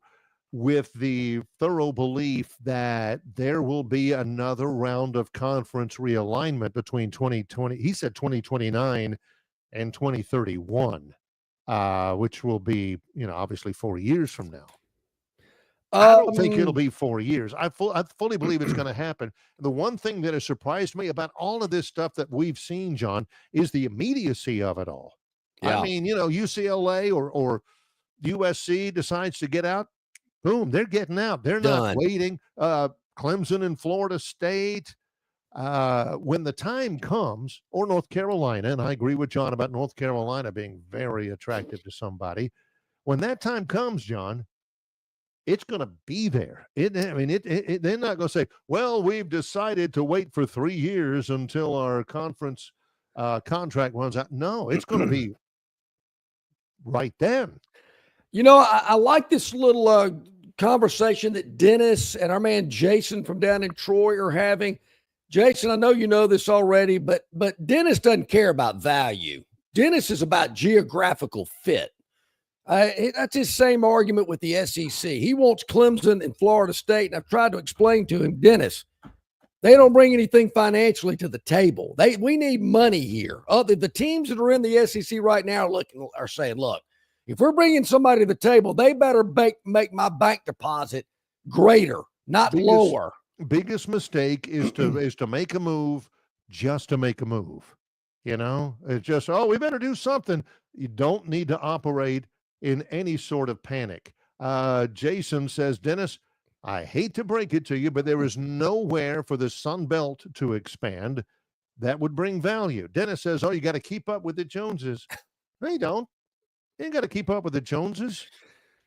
with the thorough belief that there will be another round of conference realignment between 2020, he said 2029 and 2031, which will be, obviously 4 years from now. I don't think it'll be 4 years. I fully believe it's going to happen. The one thing that has surprised me about all of this stuff that we've seen, John, is the immediacy of it all. Yeah. I mean, UCLA or USC decides to get out, boom, they're getting out. They're not waiting. Clemson and Florida State. When the time comes, or North Carolina, and I agree with John about North Carolina being very attractive to somebody. When that time comes, John, it's going to be there. They're not going to say, well, we've decided to wait for 3 years until our conference contract runs out. No, it's going to be right then. I like this little conversation that Dennis and our man Jason from down in Troy are having. Jason, I know you know this already, but Dennis doesn't care about value. Dennis is about geographical fit. That's his same argument with the SEC. He wants Clemson and Florida State, and I've tried to explain to him, Dennis, they don't bring anything financially to the table. We need money here. The teams that are in the SEC right now are saying, look, if we're bringing somebody to the table, they better make my bank deposit greater, not lower. Biggest mistake is to make a move just to make a move. It's just, we better do something. You don't need to operate in any sort of panic. Jason says, Dennis, I hate to break it to you, but there is nowhere for the Sun Belt to expand that would bring value. Dennis says, you got to keep up with the Joneses. No, you don't. You ain't got to keep up with the Joneses.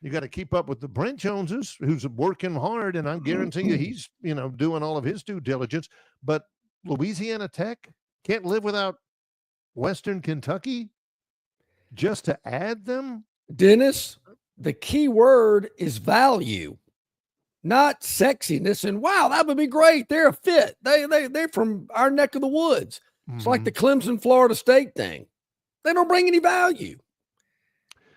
You got to keep up with the Brent Joneses, who's working hard, and I guarantee you he's, doing all of his due diligence. But Louisiana Tech can't live without Western Kentucky just to add them? Dennis, the key word is value, not sexiness. And wow, that would be great. They're a fit. They're from our neck of the woods. It's like the Clemson, Florida State thing. They don't bring any value.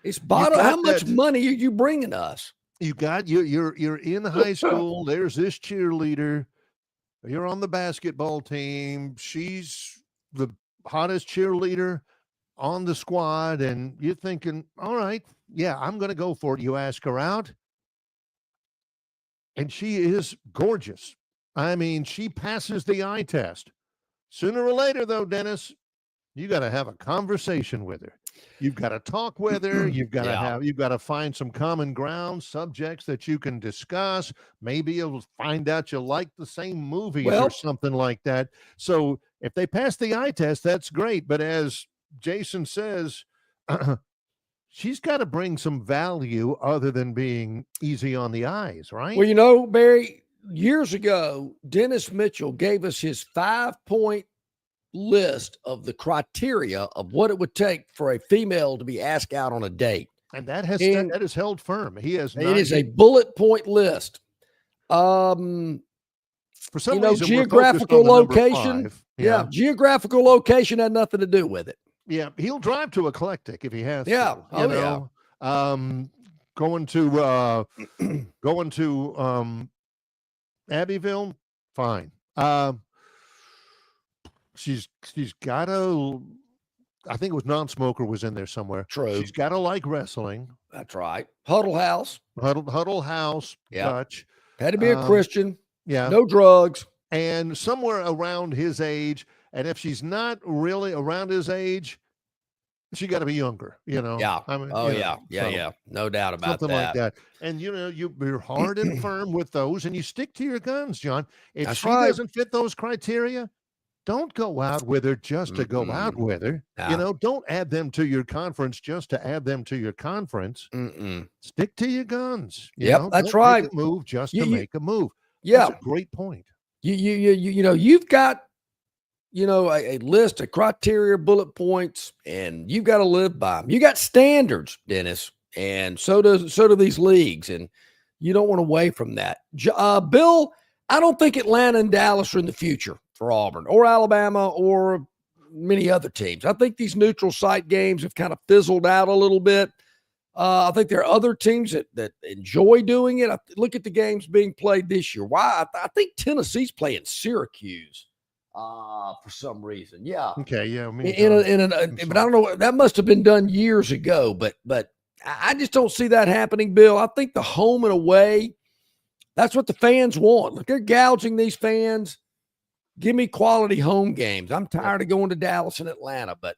It's how much money are you bringing us? You're in high school. There's this cheerleader. You're on the basketball team. She's the hottest cheerleader on the squad, and you're thinking, all right, yeah, I'm going to go for it. You ask her out, and she is gorgeous. I mean, she passes the eye test. Sooner or later, though, Dennis, you got to have a conversation with her. You've got to talk with her. You've got to find some common ground, subjects that you can discuss. Maybe you'll find out you like the same movies or something like that. So if they pass the eye test, that's great. But as Jason says, she's got to bring some value other than being easy on the eyes, right? Well, Barry, years ago, Dennis Mitchell gave us his 5-point list of the criteria of what it would take for a female to be asked out on a date. And that has held firm. It is a bullet point list. For some reason, geographical location. Yeah. Geographical location had nothing to do with it. Yeah, he'll drive to Eclectic if he has to. Yeah. Going to Abbeville, fine. She's got to, I think it was Non-Smoker was in there somewhere. True. She's got to like wrestling. That's right. Huddle House. Yeah. Dutch. Had to be a Christian. Yeah. No drugs. And somewhere around his age. And if she's not really around his age, she got to be younger, Yeah. I mean, No doubt about something like that. And, you're hard and firm with those, and you stick to your guns, John. If she doesn't fit those criteria, don't go out with her just to go out with her. Yeah. Don't add them to your conference just to add them to your conference. Stick to your guns. That's right. Make a move just to make a move. Yeah. That's a great point. You've got, a list of criteria, bullet points, and you've got to live by them. You got standards, Dennis, and so do these leagues, and you don't want to away from that. Bill, I don't think Atlanta and Dallas are in the future for Auburn or Alabama or many other teams. I think these neutral site games have kind of fizzled out a little bit. I think there are other teams that enjoy doing it. Look at the games being played this year. Why? I think Tennessee's playing Syracuse for some reason. Yeah. Okay. Yeah. But I don't know. That must have been done years ago. But I just don't see that happening, Bill. I think the home and away, that's what the fans want. Look, they're gouging these fans. Give me quality home games. I'm tired of going to Dallas and Atlanta, but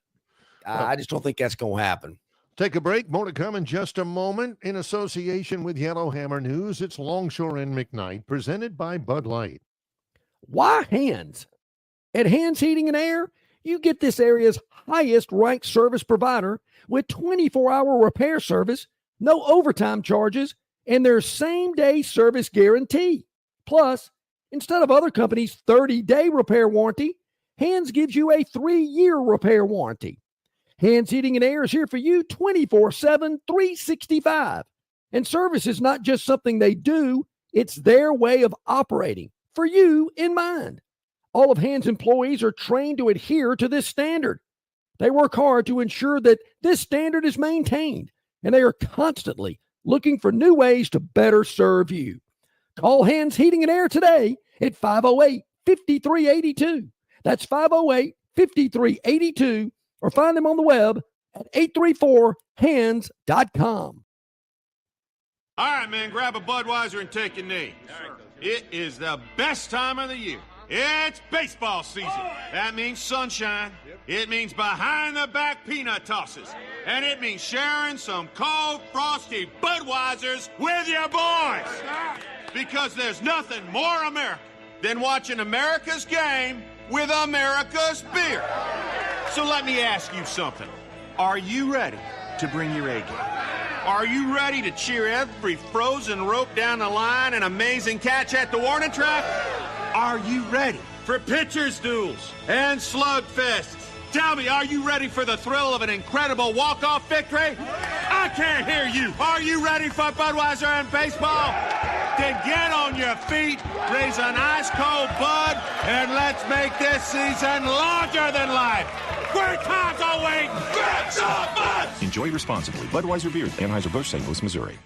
I just don't think that's going to happen. Take a break. More to come in just a moment. In association with Yellowhammer News, it's Longshore and McKnight, presented by Bud Light. Why Hands? At Hands Heating and Air, you get this area's highest ranked service provider with 24-hour repair service, no overtime charges, and their same-day service guarantee. Plus, instead of other companies' 30-day repair warranty, Hands gives you a 3-year repair warranty. Hands Heating and Air is here for you 24/7, 365. And service is not just something they do, it's their way of operating, for you in mind. All of Hands employees are trained to adhere to this standard. They work hard to ensure that this standard is maintained, and they are constantly looking for new ways to better serve you. Call Hands Heating and Air today at 508-5382. That's 508-5382, or find them on the web at 834hands.com. All right, man, grab a Budweiser and take a knee. It is the best time of the year. It's baseball season. That means sunshine. It means behind-the-back peanut tosses. And it means sharing some cold, frosty Budweisers with your boys. Because there's nothing more American than watching America's game with America's beer. So let me ask you something. Are you ready to bring your A game? Are you ready to cheer every frozen rope down the line and amazing catch at the warning track? Are you ready for pitchers' duels and slugfests? Tell me, are you ready for the thrill of an incredible walk-off victory? I can't hear you. Are you ready for Budweiser and baseball? Then get on your feet, raise an ice-cold Bud, and let's make this season larger than life. Great times are waiting. Grab some Bud! Enjoy responsibly. Budweiser Beer, Anheuser-Busch, St. Louis, Missouri.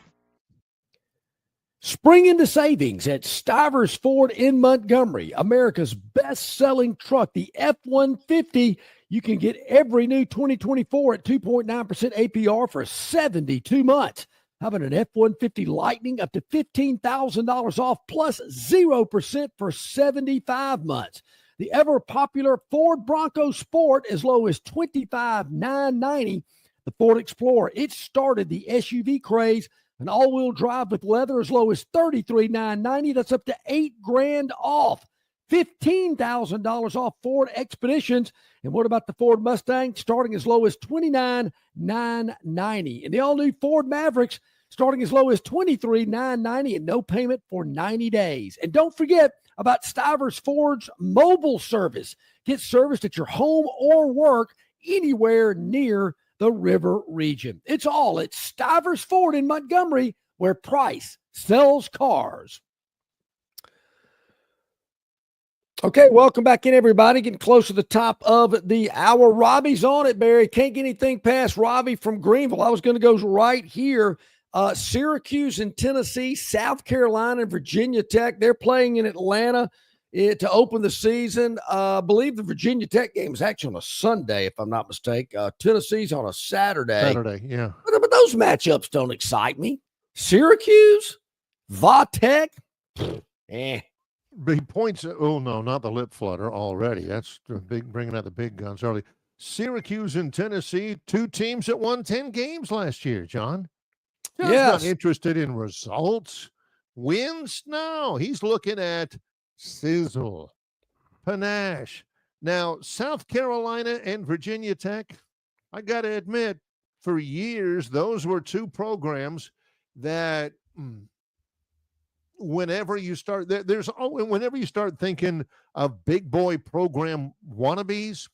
Spring into savings at Styver Ford in Montgomery, America's best-selling truck, the F-150. You can get every new 2024 at 2.9% APR for 72 months. How about an F-150 Lightning up to $15,000 off plus 0% for 75 months? The ever-popular Ford Bronco Sport as low as $25,990. The Ford Explorer, it started the SUV craze. An all-wheel drive with leather as low as $33,990. That's up to $8,000 off. $15,000 off Ford Expeditions. And what about the Ford Mustang? Starting as low as $29,990. And the all-new Ford Mavericks starting as low as $23,990 and no payment for 90 days. And don't forget about Styver Ford's mobile service. Get serviced at your home or work anywhere near the river region. It's all at Styver Ford in Montgomery, where price sells cars. Okay, welcome back in, everybody. Getting close to the top of the hour. Robbie's on it, Barry. Can't get anything past Robbie from Greenville. I was going to go right here. Syracuse and Tennessee, South Carolina and Virginia Tech. They're playing in Atlanta to open the season. I believe the Virginia Tech game is actually on a Sunday, if I'm not mistaken. Tennessee's on a Saturday. Yeah. But those matchups don't excite me. Syracuse, Va-Tech, Big points. Oh, no, not the lip flutter already. That's the bringing out the big guns early. Syracuse and Tennessee, two teams that won 10 games last year, John. John's not interested in results. Wins? No, he's looking at sizzle, panache. Now, South Carolina and Virginia Tech, I got to admit, for years, those were two programs that whenever you start thinking of big boy program wannabes,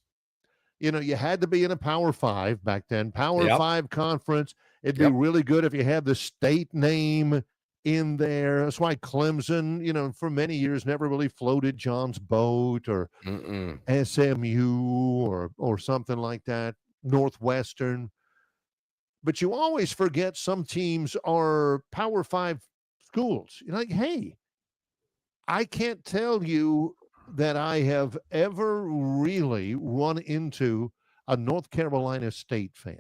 you had to be in a Power Five back then, Power Five conference. It'd be really good if you had the state name in there. That's why Clemson, for many years never really floated John's boat, or SMU or something like that, Northwestern. But you always forget some teams are Power Five schools. You're like, hey, I can't tell you that I have ever really run into a North Carolina State fan.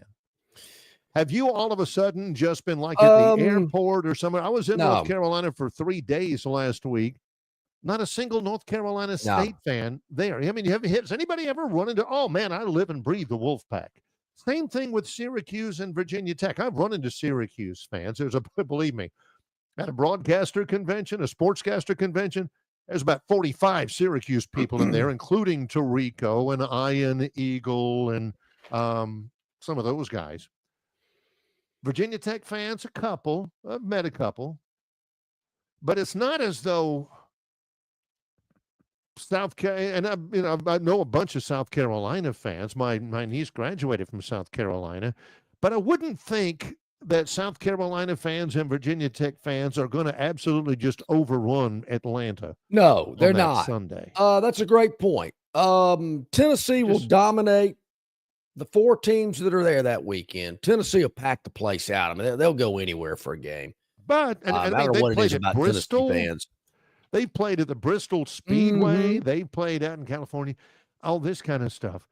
Have you all of a sudden just been like at the airport or somewhere? I was in North Carolina for 3 days last week. Not a single North Carolina State fan there. I mean, has anybody ever run into, oh man, I live and breathe the Wolfpack? Same thing with Syracuse and Virginia Tech. I've run into Syracuse fans. Believe me, at a broadcaster convention, a sportscaster convention, there's about 45 Syracuse people in there, including Tirico and Ian Eagle and some of those guys. Virginia Tech fans, a couple. I've met a couple. But it's not as though South Carolina, and I know a bunch of South Carolina fans. My niece graduated from South Carolina. But I wouldn't think that South Carolina fans and Virginia Tech fans are going to absolutely just overrun Atlanta. No, they're not. Sunday. That's a great point. Tennessee will dominate the 4 teams that are there that weekend. Tennessee will pack the place out. I mean, they'll go anywhere for a game. But I don't know what it is about Bristol fans. They've played at the Bristol Speedway. They've played out in California. All this kind of stuff.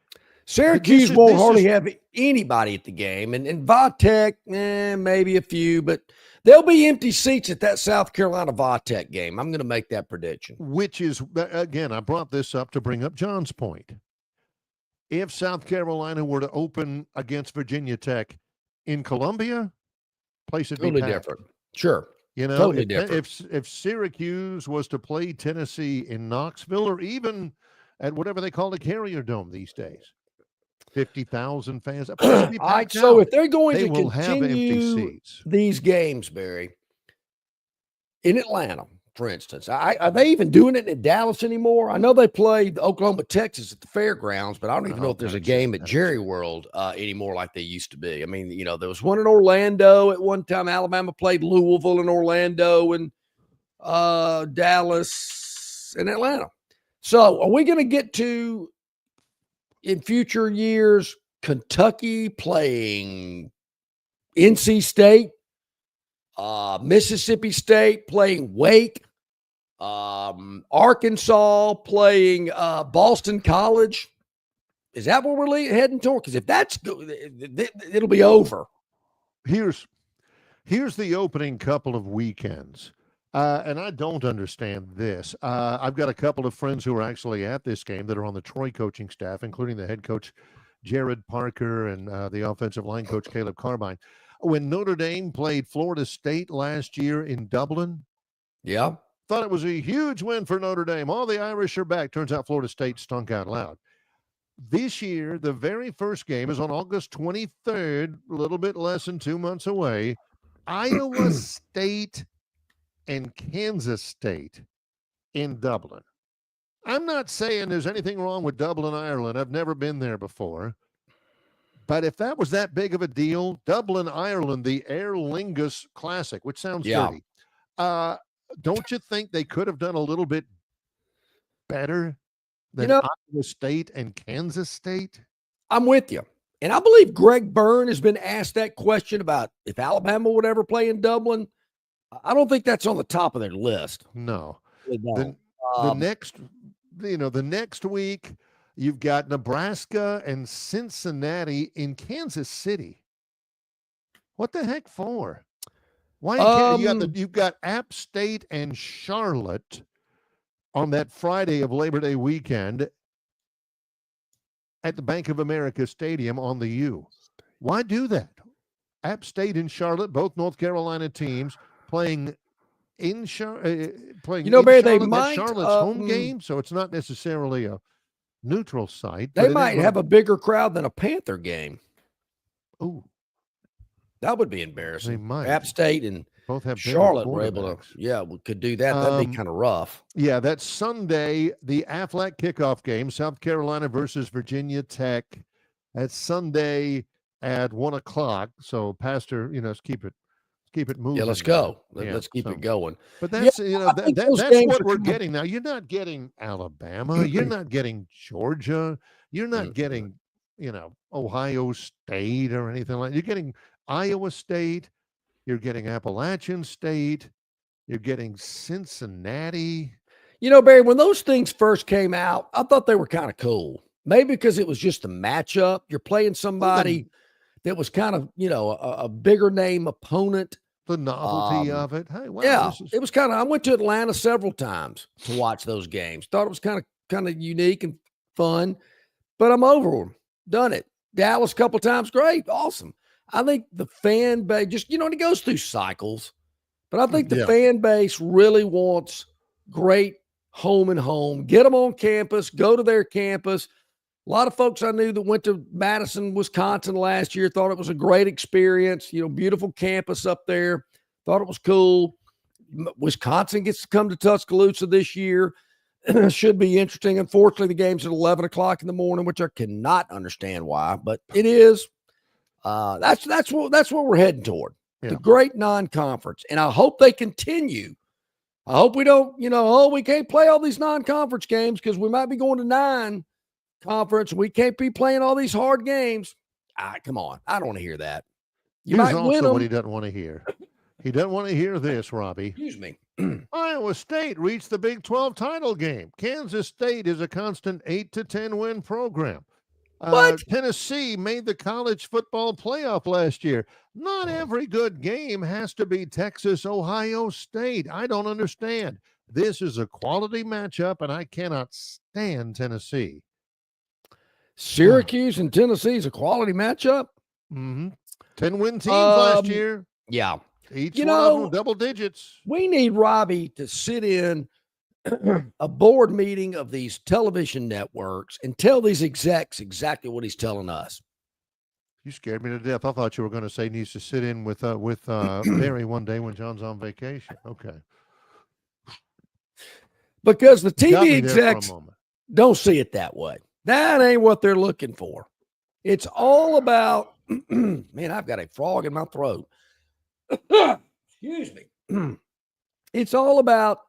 Syracuse won't hardly have anybody at the game, and Va-Tech, maybe a few, but there'll be empty seats at that South Carolina Va-Tech game. I'm going to make that prediction. Which is, again, I brought this up to bring up John's point. If South Carolina were to open against Virginia Tech in Columbia, place would be totally packed. different. Sure. Totally different. If Syracuse was to play Tennessee in Knoxville, or even at whatever they call the Carrier Dome these days, 50,000 fans. So if they're going to will have empty seats. These games, Barry, in Atlanta, for instance, are they even doing it in Dallas anymore? I know they played Oklahoma, Texas at the fairgrounds, but I don't even know if there's a game at Jerry World anymore like they used to be. I mean, there was one in Orlando at one time. Alabama played Louisville and Orlando, and Dallas, and Atlanta. So are we going to get to, in future years, Kentucky playing NC State, Mississippi State playing Wake, Arkansas playing Boston College? Is that what we're heading toward? Because if that's good, it'll be over. Here's the opening couple of weekends. And I don't understand this. I've got a couple of friends who are actually at this game that are on the Troy coaching staff, including the head coach, Jared Parker, and the offensive line coach, Caleb Carbine. When Notre Dame played Florida State last year in Dublin, thought it was a huge win for Notre Dame. All the Irish are back. Turns out Florida State stunk out loud. This year, the very first game is on August 23rd, a little bit less than 2 months away. Iowa State and Kansas State in Dublin. I'm not saying there's anything wrong with Dublin, Ireland. I've never been there before. But if that was that big of a deal, Dublin, Ireland, the Aer Lingus Classic, which sounds dirty. Don't you think they could have done a little bit better than Iowa State and Kansas State? I'm with you. And I believe Greg Byrne has been asked that question about if Alabama would ever play in Dublin. I don't think that's on the top of their list. No. The next week, you've got Nebraska and Cincinnati in Kansas City. What the heck for? Why you've got App State and Charlotte on that Friday of Labor Day weekend at the Bank of America Stadium on the U. Why do that? App State and Charlotte, both North Carolina teams, playing in Charlotte. Barry, they might Charlotte's home game, so it's not necessarily a neutral site. They might have a bigger crowd than a Panther game. Oh, that would be embarrassing. They might. App State and both have Charlotte were able to. Yeah, we could do that. That'd be kind of rough. Yeah, that's Sunday. The Aflac kickoff game, South Carolina versus Virginia Tech. That's Sunday at 1:00. So, Pastor, let's keep it moving. Yeah, let's go. Let's keep it going. But that's that's what we're getting now. You're not getting Alabama. You're not getting Georgia. You're not getting, Ohio State or anything like that. You're getting Iowa State. You're getting Appalachian State. You're getting Cincinnati. Barry, when those things first came out, I thought they were kind of cool. Maybe because it was just a matchup. You're playing somebody that was kind of, a bigger name opponent. The novelty of it. Hey, wow, it was kind of, I went to Atlanta several times to watch those games. Thought it was kind of unique and fun, but I'm over them. Done it. Dallas a couple times. Great. Awesome. I think the fan base just, it goes through cycles, but I think the fan base really wants great home and home. Get them on campus, go to their campus. A lot of folks I knew that went to Madison, Wisconsin last year thought it was a great experience. Beautiful campus up there. Thought it was cool. Wisconsin gets to come to Tuscaloosa this year. Should be interesting. Unfortunately, the game's at 11 o'clock in the morning, which I cannot understand why, but it is. That's what we're heading toward. The great non-conference. And I hope they continue. I hope we don't, we can't play all these non-conference games because we might be going to 9 conference. We can't be playing all these hard games. Come on. I don't want to hear that. Here's might also win them. What he doesn't want to hear. He doesn't want to hear this, Robbie. Excuse me. Iowa State reached the Big 12 title game. Kansas State is a constant 8-10 win program. Tennessee made the college football playoff last year. Not every good game has to be Texas, Ohio State. I don't understand. This is a quality matchup, and I cannot stand Tennessee. Syracuse and Tennessee is a quality matchup. 10-win teams last year. Yeah. Each one of them double digits. We need Robbie to sit in a board meeting of these television networks and tell these execs exactly what he's telling us. You scared me to death. I thought you were going to say he needs to sit in with Barry one day when John's on vacation. Okay. Because the TV execs don't see it that way. That ain't what they're looking for. It's all about, man, I've got a frog in my throat. Excuse me. It's all about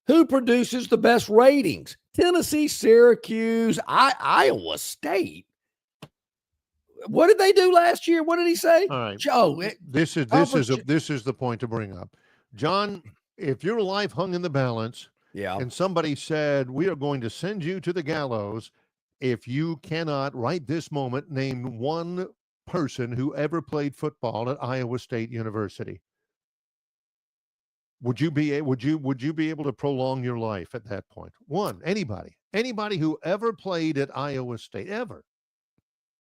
who produces the best ratings. Tennessee, Syracuse, Iowa State. What did they do last year? What did he say? All right. Joe, this is the point to bring up. John, if your life hung in the balance, and somebody said, we are going to send you to the gallows if you cannot right this moment name one person who ever played football at Iowa State University, would you be able to prolong your life at that point? One, anybody who ever played at Iowa State, ever,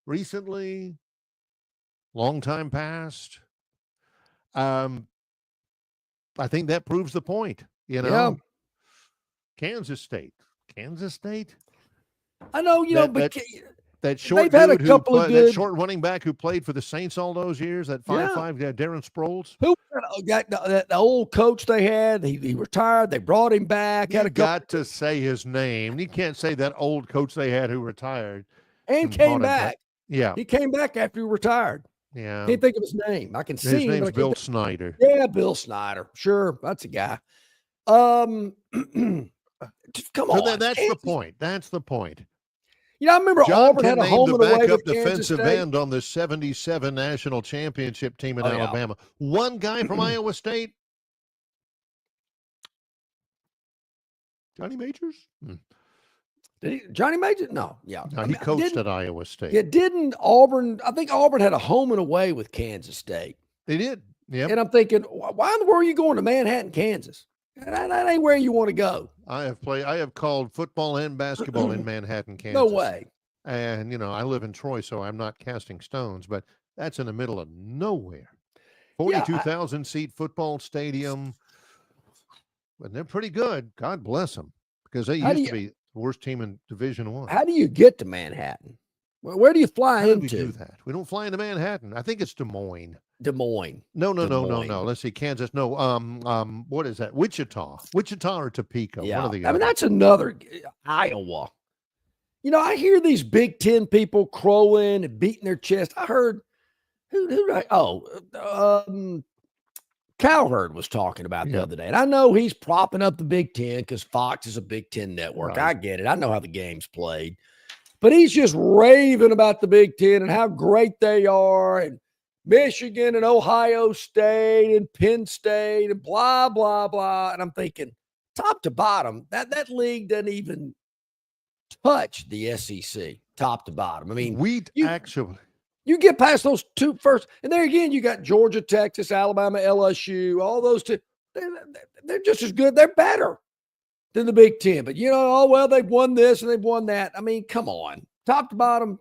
recently, long time past. I think that proves the point. Kansas State. I know, but that short they've had dude a couple of good, that short running back who played for the Saints all those years, that 5'5", Darren Sproles. Who that old coach they had? He retired. They brought him back. You got to say his name. You can't say that old coach they had who retired and came back. Yeah, he came back after he retired. Yeah, can't think of his name. I can see his him. name's Bill Snyder. Yeah, Bill Snyder. Sure, that's a guy. Come on. That's the point. That's the point. I remember John Auburn had a home and away with defensive end on the 77 national championship team in Alabama. One guy from Iowa State. Johnny Majors? Did he? Johnny Majors? No. Yeah. No, he coached at Iowa State. Yeah, didn't Auburn? I think Auburn had a home and away with Kansas State. They did. Yeah. And I'm thinking, why in the world are you going to Manhattan, Kansas? That ain't where you want to go. I have called football and basketball in Manhattan, Kansas. No way. And, I live in Troy, so I'm not casting stones, but that's in the middle of nowhere. 42,000 seat football stadium. And they're pretty good. God bless them, because they used to be the worst team in Division I. How do you get to Manhattan? Where do you fly into? We do that? We don't fly into Manhattan. I think it's Des Moines. No. Let's see, Kansas. No, what is that? Wichita or Topeka. Yeah, one of the other. that's another Iowa. I hear these Big Ten people crowing and beating their chest. I heard Cowherd was talking about the other day, and I know he's propping up the Big Ten because Fox is a Big Ten network. Right. I get it. I know how the game's played, but he's just raving about the Big Ten and how great they are, and Michigan and Ohio State and Penn State and blah, blah, blah. And I'm thinking, top to bottom, that league doesn't even touch the SEC, top to bottom. I mean, you get past those two first, and there again, you got Georgia, Texas, Alabama, LSU, all those two. They're just as good. They're better than the Big Ten. But, they've won this and they've won that. I mean, come on. Top to bottom,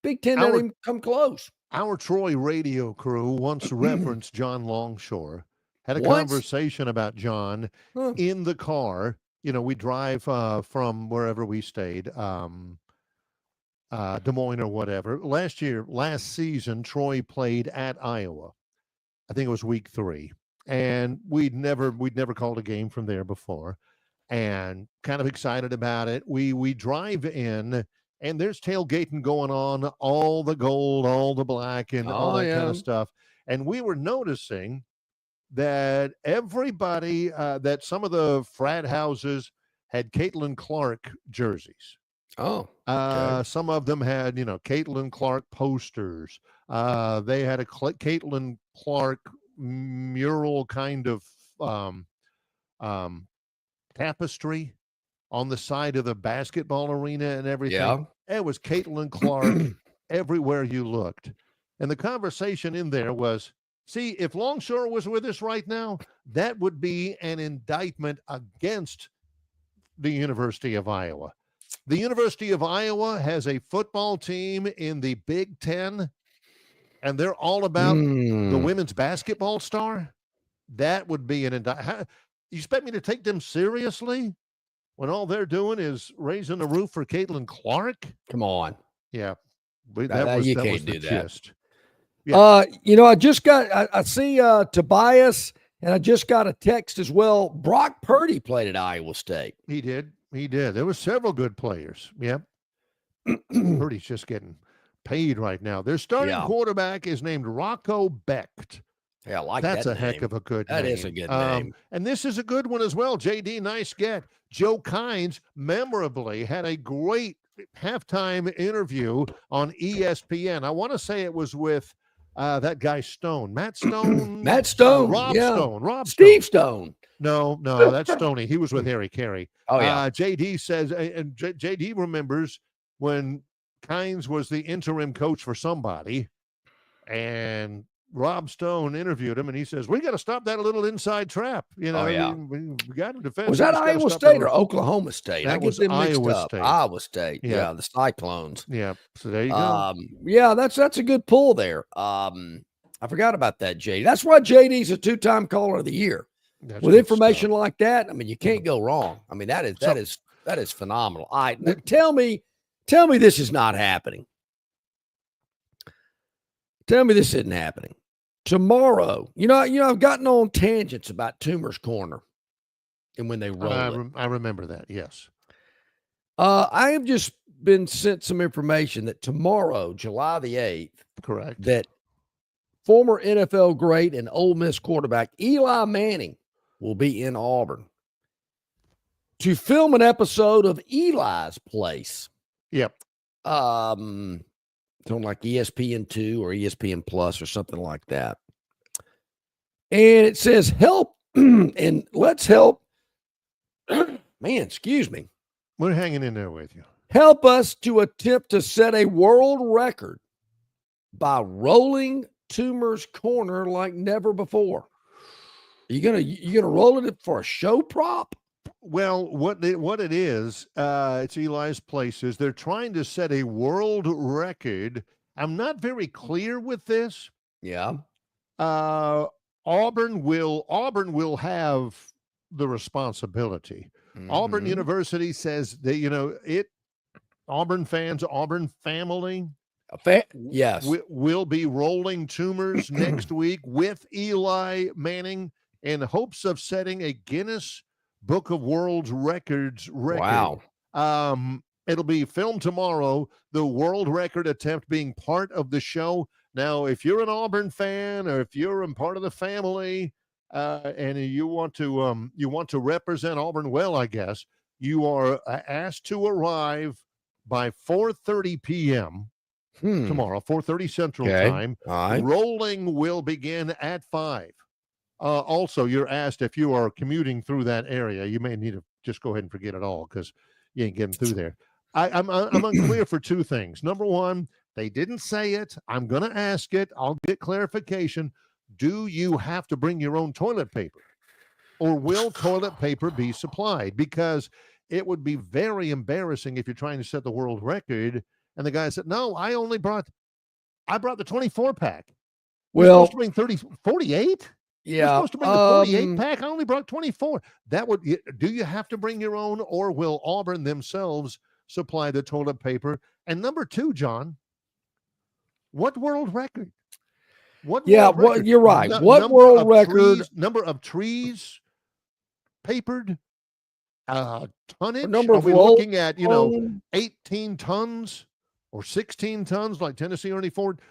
Big Ten doesn't even come close. Our Troy radio crew once referenced John Longshore, had a conversation about John in the car. We drive from wherever we stayed, Des Moines or whatever. Last season, Troy played at Iowa. I think it was week 3. And we'd never called a game from there before, and kind of excited about it. We drive in, and there's tailgating going on, all the gold, all the black, and all that kind of stuff. And we were noticing that everybody, that some of the frat houses had Caitlin Clark jerseys. Oh, okay. Some of them had, Caitlin Clark posters. They had a Caitlin Clark mural kind of tapestry on the side of the basketball arena and everything. Yeah. It was Caitlin Clark everywhere you looked. And the conversation in there was, see, if Longshore was with us right now, that would be an indictment against the University of Iowa. The University of Iowa has a football team in the Big Ten, and they're all about the women's basketball star. That would be an indictment. You expect me to take them seriously when all they're doing is raising the roof for Caitlin Clark? Come on. Yeah. You can't do that. Gist. Yeah. I see Tobias, and I just got a text as well. Brock Purdy played at Iowa State. He did. There were several good players. Yep. Purdy's just getting paid right now. Their starting quarterback is named Rocco Becht. Yeah, I like That's that a name. heck of a good name. That is a good name. And this is a good one as well. JD, nice get. Joe Kynes memorably had a great halftime interview on ESPN. I want to say it was with that guy Stone. Matt Stone. Matt Stone. Rob Stone. Rob Steve Stone. No, that's Stoney. He was with Harry Carey. Oh, yeah. JD says, and JD remembers when Kynes was the interim coach for somebody, and Rob Stone interviewed him, and he says, we got to stop that little inside trap. You know, we got to defend. Was that Iowa State or Oklahoma State? That was Iowa State. Iowa State. Yeah, the Cyclones. Yeah. So there you go. Yeah, that's a good pull there. I forgot about that, JD. That's why JD's a 2-time caller of the year. With information like that, I mean, you can't go wrong. I mean, that is phenomenal. All right, now tell me this is not happening. Tell me this isn't happening. Tomorrow, you know, I've gotten on tangents about Toomer's Corner and when they roll I remember that, yes. I have just been sent some information that tomorrow, July the 8th, correct, that former NFL great and Ole Miss quarterback Eli Manning will be in Auburn to film an episode of Eli's Place. Yep. Something like ESPN2 or ESPN Plus or something like that. And it says help and let's help. Man, excuse me. We're hanging in there with you. Help us to attempt to set a world record by rolling Toomer's Corner like never before. Are you gonna roll it for a show prop? Well, what it is, it's Eli's Places. They're trying to set a world record. I'm not very clear with this. Yeah. Auburn will have the responsibility. Mm-hmm. Auburn University says that, Auburn fans, Auburn family. Yes. Will be rolling Toomers next week with Eli Manning in hopes of setting a Guinness Book of World Records record. Wow. It'll be filmed tomorrow, the world record attempt being part of the show. Now, if you're an Auburn fan or if you're a part of the family and you want to represent Auburn well, I guess, you are asked to arrive by 4:30 p.m. tomorrow, 4:30 Central Time. Right. Rolling will begin at 5. Also, you're asked if you are commuting through that area. You may need to just go ahead and forget it all because you ain't getting through there. I'm unclear for two things. Number one, they didn't say it. I'm going to ask it. I'll get clarification. Do you have to bring your own toilet paper? Or will toilet paper be supplied? Because it would be very embarrassing if you're trying to set the world record. And the guy said, no, I brought the 24 pack. Well, supposed to bring 48? Yeah. You're supposed to bring the 48 pack. I only brought 24. Do you have to bring your own, or will Auburn themselves supply the toilet paper? And number two, John, what world record? You're right. What world record? Number of trees papered, tonnage. Number Are we looking at 18 tons or 16 tons like Tennessee Ernie Ford?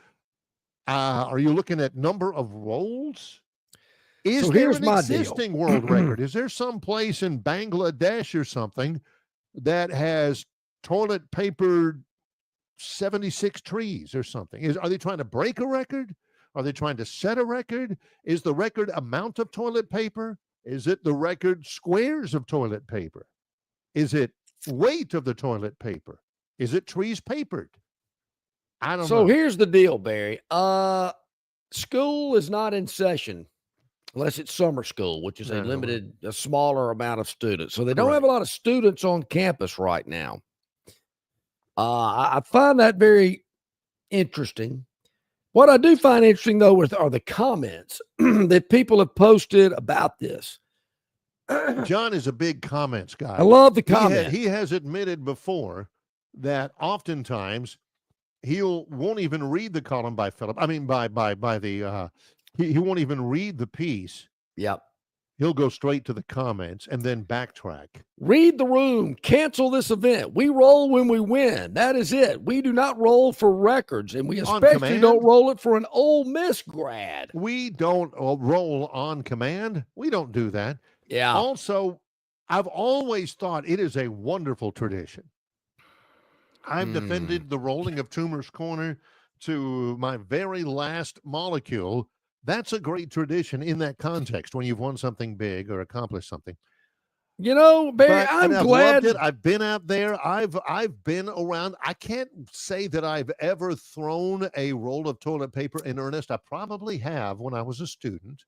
Are you looking at number of rolls? Is there an existing world record? Is there some place in Bangladesh or something that has toilet papered 76 trees or something? Are they trying to break a record? Are they trying to set a record? Is the record amount of toilet paper? Is it the record squares of toilet paper? Is it weight of the toilet paper? Is it trees papered? I don't know. So here's the deal, Barry. School is not in session unless it's summer school, which is a smaller amount of students. So they don't have a lot of students on campus right now. I find that very interesting. What I do find interesting, though, are the comments that people have posted about this. John is a big comments guy. I love the comments. He has admitted before that oftentimes he won't even read the column by Philip. I mean, by the he won't even read the piece. Yep. he'll go straight to the comments and then backtrack. Read the room. Cancel this event. We roll when we win. That is it. We do not roll for records, and we especially don't roll it for an Ole Miss grad. We don't roll on command. We don't do that. Yeah. Also, I've always thought it is a wonderful tradition. I've defended the rolling of Toomer's Corner to my very last molecule. That's a great tradition in that context when you've won something big or accomplished something. You know, Barry, I'm glad. Loved it. I've been out there. I've been around. I can't say that I've ever thrown a roll of toilet paper in earnest. I probably have when I was a student,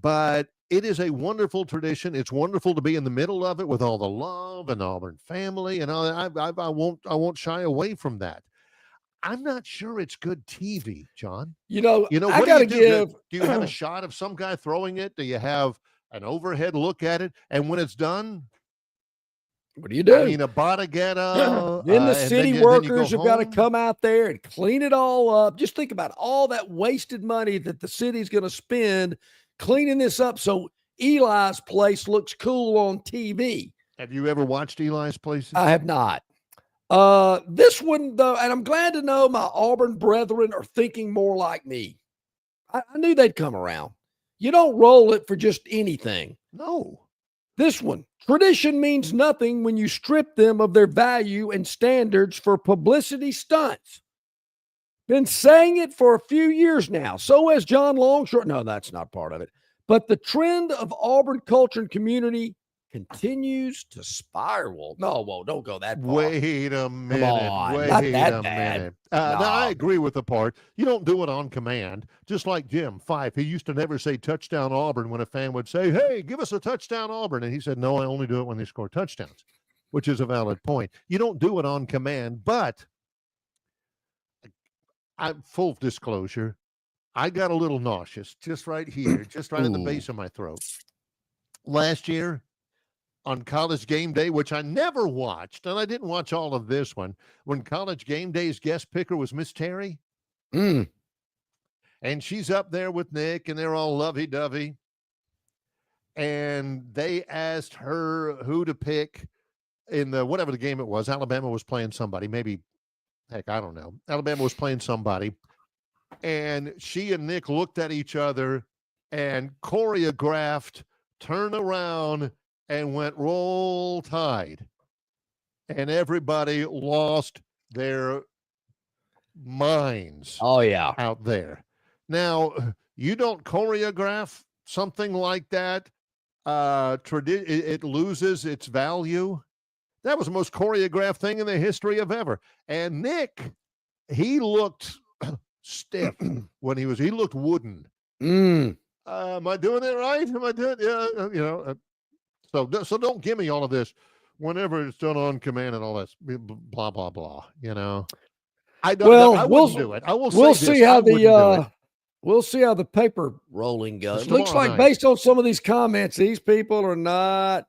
but it is a wonderful tradition. It's wonderful to be in the middle of it with all the love and Auburn family, and I won't shy away from that. I'm not sure it's good TV, John. You know, what do you do? Do you have a shot of some guy throwing it? Do you have an overhead look at it? And when it's done, what do you do? I mean, a Bodegetta. Then the city workers have got to come out there and clean it all up. Just think about all that wasted money that the city's going to spend cleaning this up so Eli's place looks cool on TV. Have you ever watched Eli's Place? I have not. This one, though, and I'm glad to know my Auburn brethren are thinking more like me. I knew they'd come around. You don't roll it for just anything. No. This one, tradition means nothing when you strip them of their value and standards for publicity stunts. Been saying it for a few years now. So has John Longshore. No, that's not part of it. But the trend of Auburn culture and community continues to spiral. No, whoa, don't go that far. Wait a minute. Come on, wait not that a bad. minute. Now, I agree with the part. You don't do it on command. Just like Jim Fife, he used to never say touchdown Auburn when a fan would say, hey, give us a touchdown Auburn. And he said, no, I only do it when they score touchdowns, which is a valid point. You don't do it on command, but I'm full disclosure. I got a little nauseous just right here, just right at the base of my throat. Last year, on College Game Day, which I never watched, and I didn't watch all of this one, when College Game Day's guest picker was Miss Terry. And she's up there with Nick, and they're all lovey-dovey. And they asked her who to pick in the whatever the game it was. Alabama was playing somebody. Maybe, heck, I don't know. Alabama was playing somebody. And she and Nick looked at each other and choreographed, turn around, and went Roll Tide. And everybody lost their minds. Oh, yeah. Out there. Now, you don't choreograph something like that. It loses its value. That was the most choreographed thing in the history of ever. And Nick, he looked stiff when he looked wooden. Am I doing it right? Am I doing it? So don't give me all of this whenever it's done on command and all that blah, blah, blah, I don't I wouldn't do it. I will we'll say see this, how we'll see how the paper rolling goes. It looks like based on some of these comments, these people are not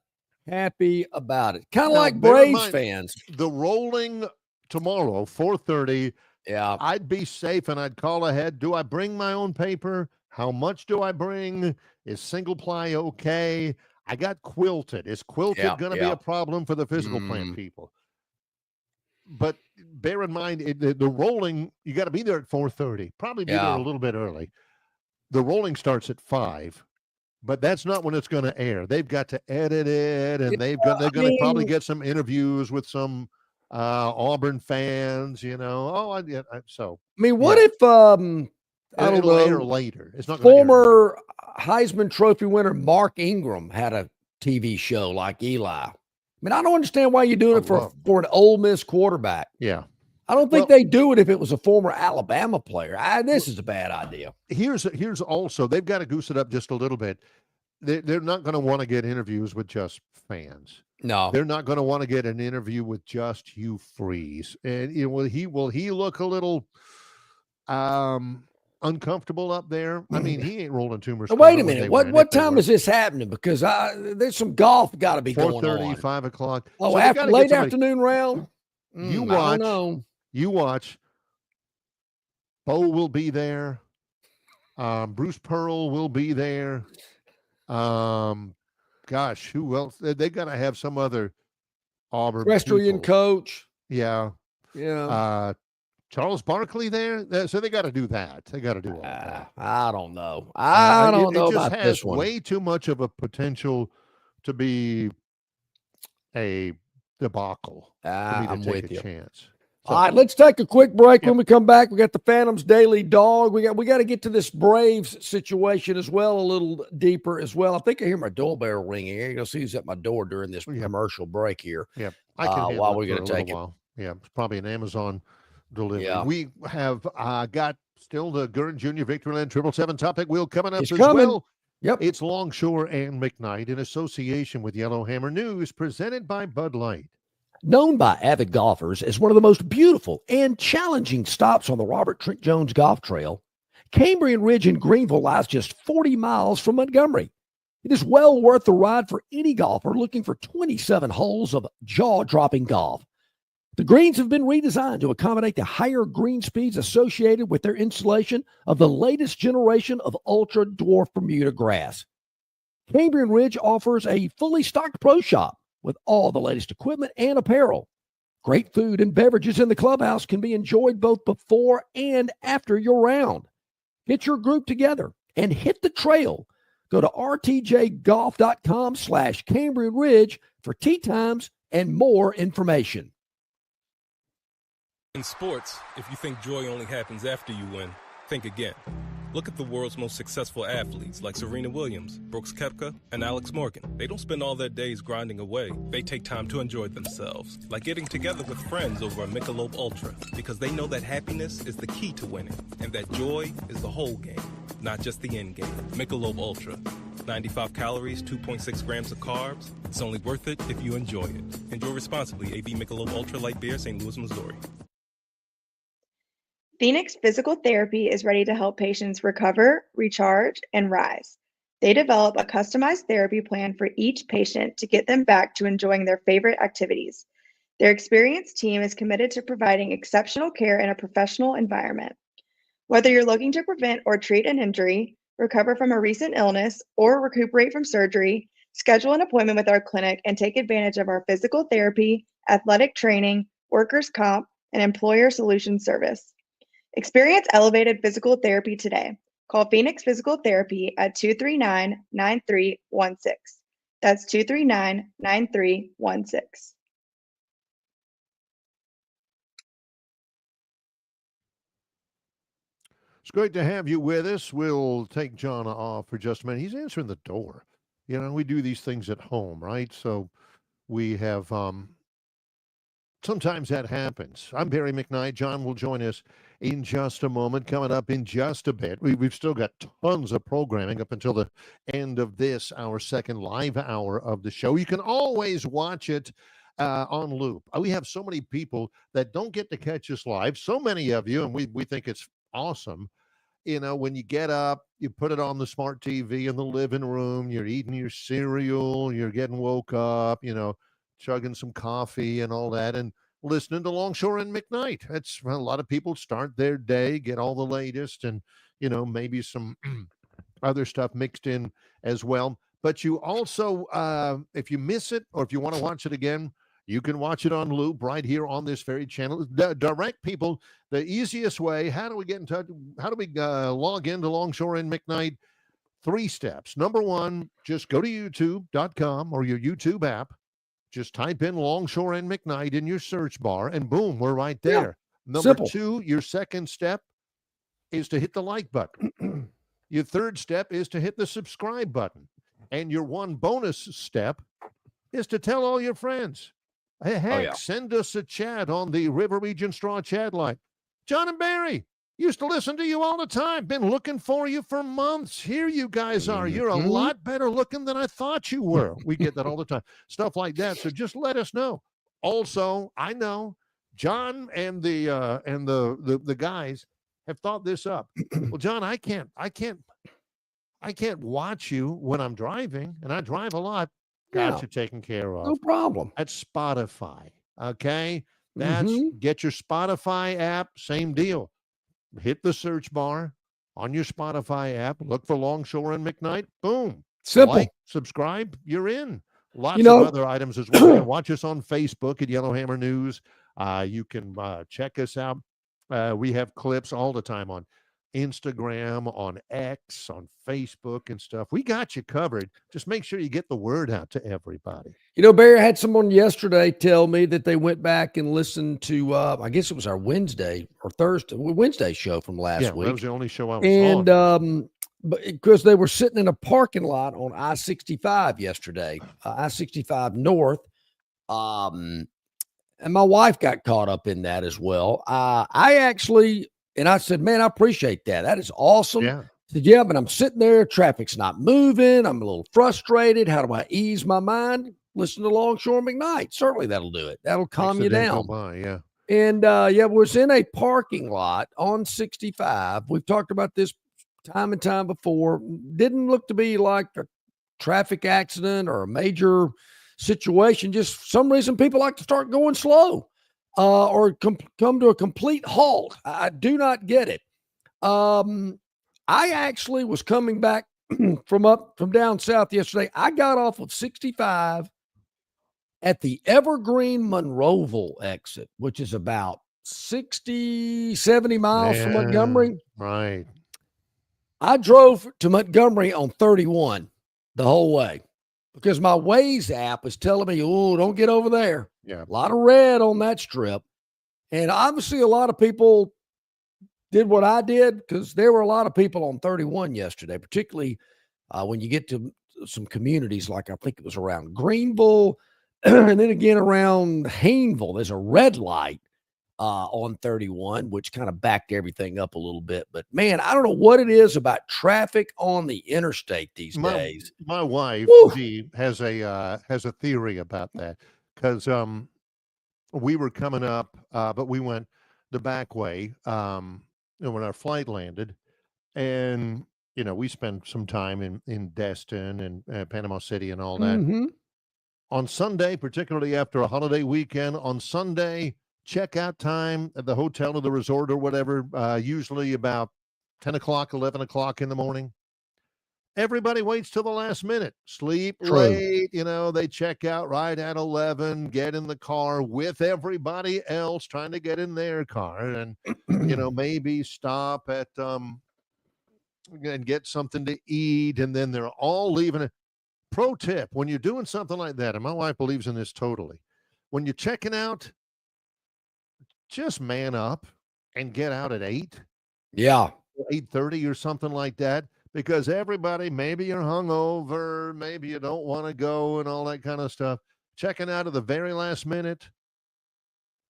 happy about it. Kind of like Braves fans. The rolling tomorrow, 4:30. Yeah. I'd be safe and I'd call ahead. Do I bring my own paper? How much do I bring? Is single ply okay? I got quilted. Is quilted going to be a problem for the physical plant people? But bear in mind, the rolling, you got to be there at 4:30. Probably be there a little bit early. The rolling starts at 5, but that's not when it's going to air. They've got to edit it, and they're going to probably get some interviews with some Auburn fans. So I mean, what if I don't know, air later? It's not former Heisman Trophy winner Mark Ingram had a TV show like Eli. I mean, I don't understand why you're doing it for an Ole Miss quarterback. Yeah. I don't think they do it if it was a former Alabama player. This is a bad idea. Here's also, they've got to goose it up just a little bit. They're not going to want to get interviews with just fans. No. They're not going to want to get an interview with just Hugh Freeze. And will he look a little uncomfortable up there? I mean, he ain't rolling too much. Wait a minute. What time is this happening? Because there's some golf got to be going on. 4:30, 5 o'clock. Oh, so late afternoon round? You watch. Bo will be there. Bruce Pearl will be there. Gosh, who else? They got to have some other Auburn equestrian coach. Yeah. Charles Barkley there. So they got to do that. They got to do all that. I don't know. I don't know about this one. It just has way too much of a potential to be a debacle for me to take a chance. So, all right, let's take a quick break. When we come back, we got the Phantoms Daily Dog. We got to get to this Braves situation as well, a little deeper as well. I think I hear my doorbell ringing. You're going to see who's at my door during this commercial break here. Yeah, I can while we're going to take it. Yeah, it's probably an Amazon delivery. Yeah. We have got still the Gurn Jr. Victoryland 777 Topic Wheel coming up well. Yep. It's Longshore and McKnight in association with Yellowhammer News, presented by Bud Light. Known by avid golfers as one of the most beautiful and challenging stops on the Robert Trent Jones Golf Trail, Cambrian Ridge in Greenville lies just 40 miles from Montgomery. It is well worth the ride for any golfer looking for 27 holes of jaw-dropping golf. The greens have been redesigned to accommodate the higher green speeds associated with their installation of the latest generation of ultra-dwarf Bermuda grass. Cambrian Ridge offers a fully stocked pro shop with all the latest equipment and apparel. Great food and beverages in the clubhouse can be enjoyed both before and after your round. Get your group together and hit the trail. Go to rtjgolf.com/Cambrian Ridge for tee times and more information. In sports, if you think joy only happens after you win, think again. Look at the world's most successful athletes like Serena Williams, Brooks Koepka, and Alex Morgan. They don't spend all their days grinding away. They take time to enjoy themselves, like getting together with friends over a Michelob Ultra, because they know that happiness is the key to winning, and that joy is the whole game, not just the end game. Michelob Ultra. 95 calories, 2.6 grams of carbs. It's only worth it if you enjoy it. Enjoy responsibly. AB Michelob Ultra Light Beer, St. Louis, Missouri. Phoenix Physical Therapy is ready to help patients recover, recharge, and rise. They develop a customized therapy plan for each patient to get them back to enjoying their favorite activities. Their experienced team is committed to providing exceptional care in a professional environment. Whether you're looking to prevent or treat an injury, recover from a recent illness, or recuperate from surgery, schedule an appointment with our clinic and take advantage of our physical therapy, athletic training, workers' comp, and employer solutions service. Experience elevated physical therapy today. Call Phoenix Physical Therapy at 239-9316. That's 239-9316. It's great to have you with us. We'll take John off for just a minute. He's answering the door. You know, we do these things at home, right? So we have sometimes that happens. I'm Barry McKnight. John will join us in just a moment. Coming up in just a bit, we've still got tons of programming up until the end of this, our second live hour of the show. You can always watch it on loop. We have so many people that don't get to catch us live, so many of you, and we think it's awesome. You know, when you get up, you put it on the smart TV in the living room, you're eating your cereal, you're getting woke up, you know, chugging some coffee and all that, and listening to Longshore and McKnight. That's a lot of people start their day, get all the latest, and, you know, maybe some other stuff mixed in as well. But you also, if you miss it or if you want to watch it again, you can watch it on loop right here on this very channel. Direct people, the easiest way. How do we get in touch? How do we log into Longshore and McKnight? 3 steps. Number 1, just go to youtube.com or your YouTube app. Just type in Longshore and McKnight in your search bar, and boom, we're right there. Yeah, Number simple. 2, your second step is to hit the like button. Your third step is to hit the subscribe button. And your one bonus step is to tell all your friends. Heck, send us a chat on the River Region Straw chat line. John and Barry, used to listen to you all the time. Been looking for you for months. Here you guys are. You're a lot better looking than I thought you were. We get that all the time. Stuff like that. So just let us know. Also, I know John and the guys have thought this up. Well, John, I can't watch you when I'm driving, and I drive a lot. Got you taken care of. No problem. That's Spotify. Okay. That's get your Spotify app. Same deal. Hit the search bar on your Spotify app. Look for Longshore and McKnight. Boom. Simple. Like, subscribe, you're in. Lots of other items as well. You can watch us on Facebook at Yellowhammer News. You can check us out. We have clips all the time on Instagram, on X, on Facebook and stuff. We got you covered. Just make sure you get the word out to everybody. Barry, I had someone yesterday tell me that they went back and listened to, I guess it was our Wednesday show from last week. That was the only show I was on. But because they were sitting in a parking lot on I-65 yesterday, I-65 North, and my wife got caught up in that as well. I said, man, I appreciate that. That is awesome. Yeah. I said, yeah, but I'm sitting there. Traffic's not moving. I'm a little frustrated. How do I ease my mind? Listen to Longshore McKnight. Certainly that'll do it. That'll calm you down. Yeah. And was in a parking lot on 65. We've talked about this time and time before. Didn't look to be like a traffic accident or a major situation. Just some reason people like to start going slow. Or come to a complete halt. I do not get it. I actually was coming back from down south yesterday. I got off of 65 at the Evergreen Monroeville exit, which is about 60, 70 miles from Montgomery. Right. I drove to Montgomery on 31 the whole way because my Waze app is telling me, oh, don't get over there. Yeah. A lot of red on that strip. And obviously a lot of people did what I did because there were a lot of people on 31 yesterday, particularly when you get to some communities like I think it was around Greenville and then again around Hayneville. There's a red light on 31, which kind of backed everything up a little bit. But, man, I don't know what it is about traffic on the interstate these days. My wife, she has a theory about that. Because we were coming up, but we went the back way when our flight landed. And, we spent some time in Destin and Panama City and all that. Mm-hmm. On Sunday, particularly after a holiday weekend, on Sunday, checkout time at the hotel or the resort or whatever, usually about 10 o'clock, 11 o'clock in the morning. Everybody waits till the last minute, sleep late, they check out right at 11, get in the car with everybody else trying to get in their car and, maybe stop at, and get something to eat. And then they're all leaving. Pro tip, when you're doing something like that, and my wife believes in this totally, when you're checking out, just man up and get out at 8. Yeah. 8:30 or something like that. Because everybody, maybe you're hungover, maybe you don't want to go and all that kind of stuff. Checking out at the very last minute,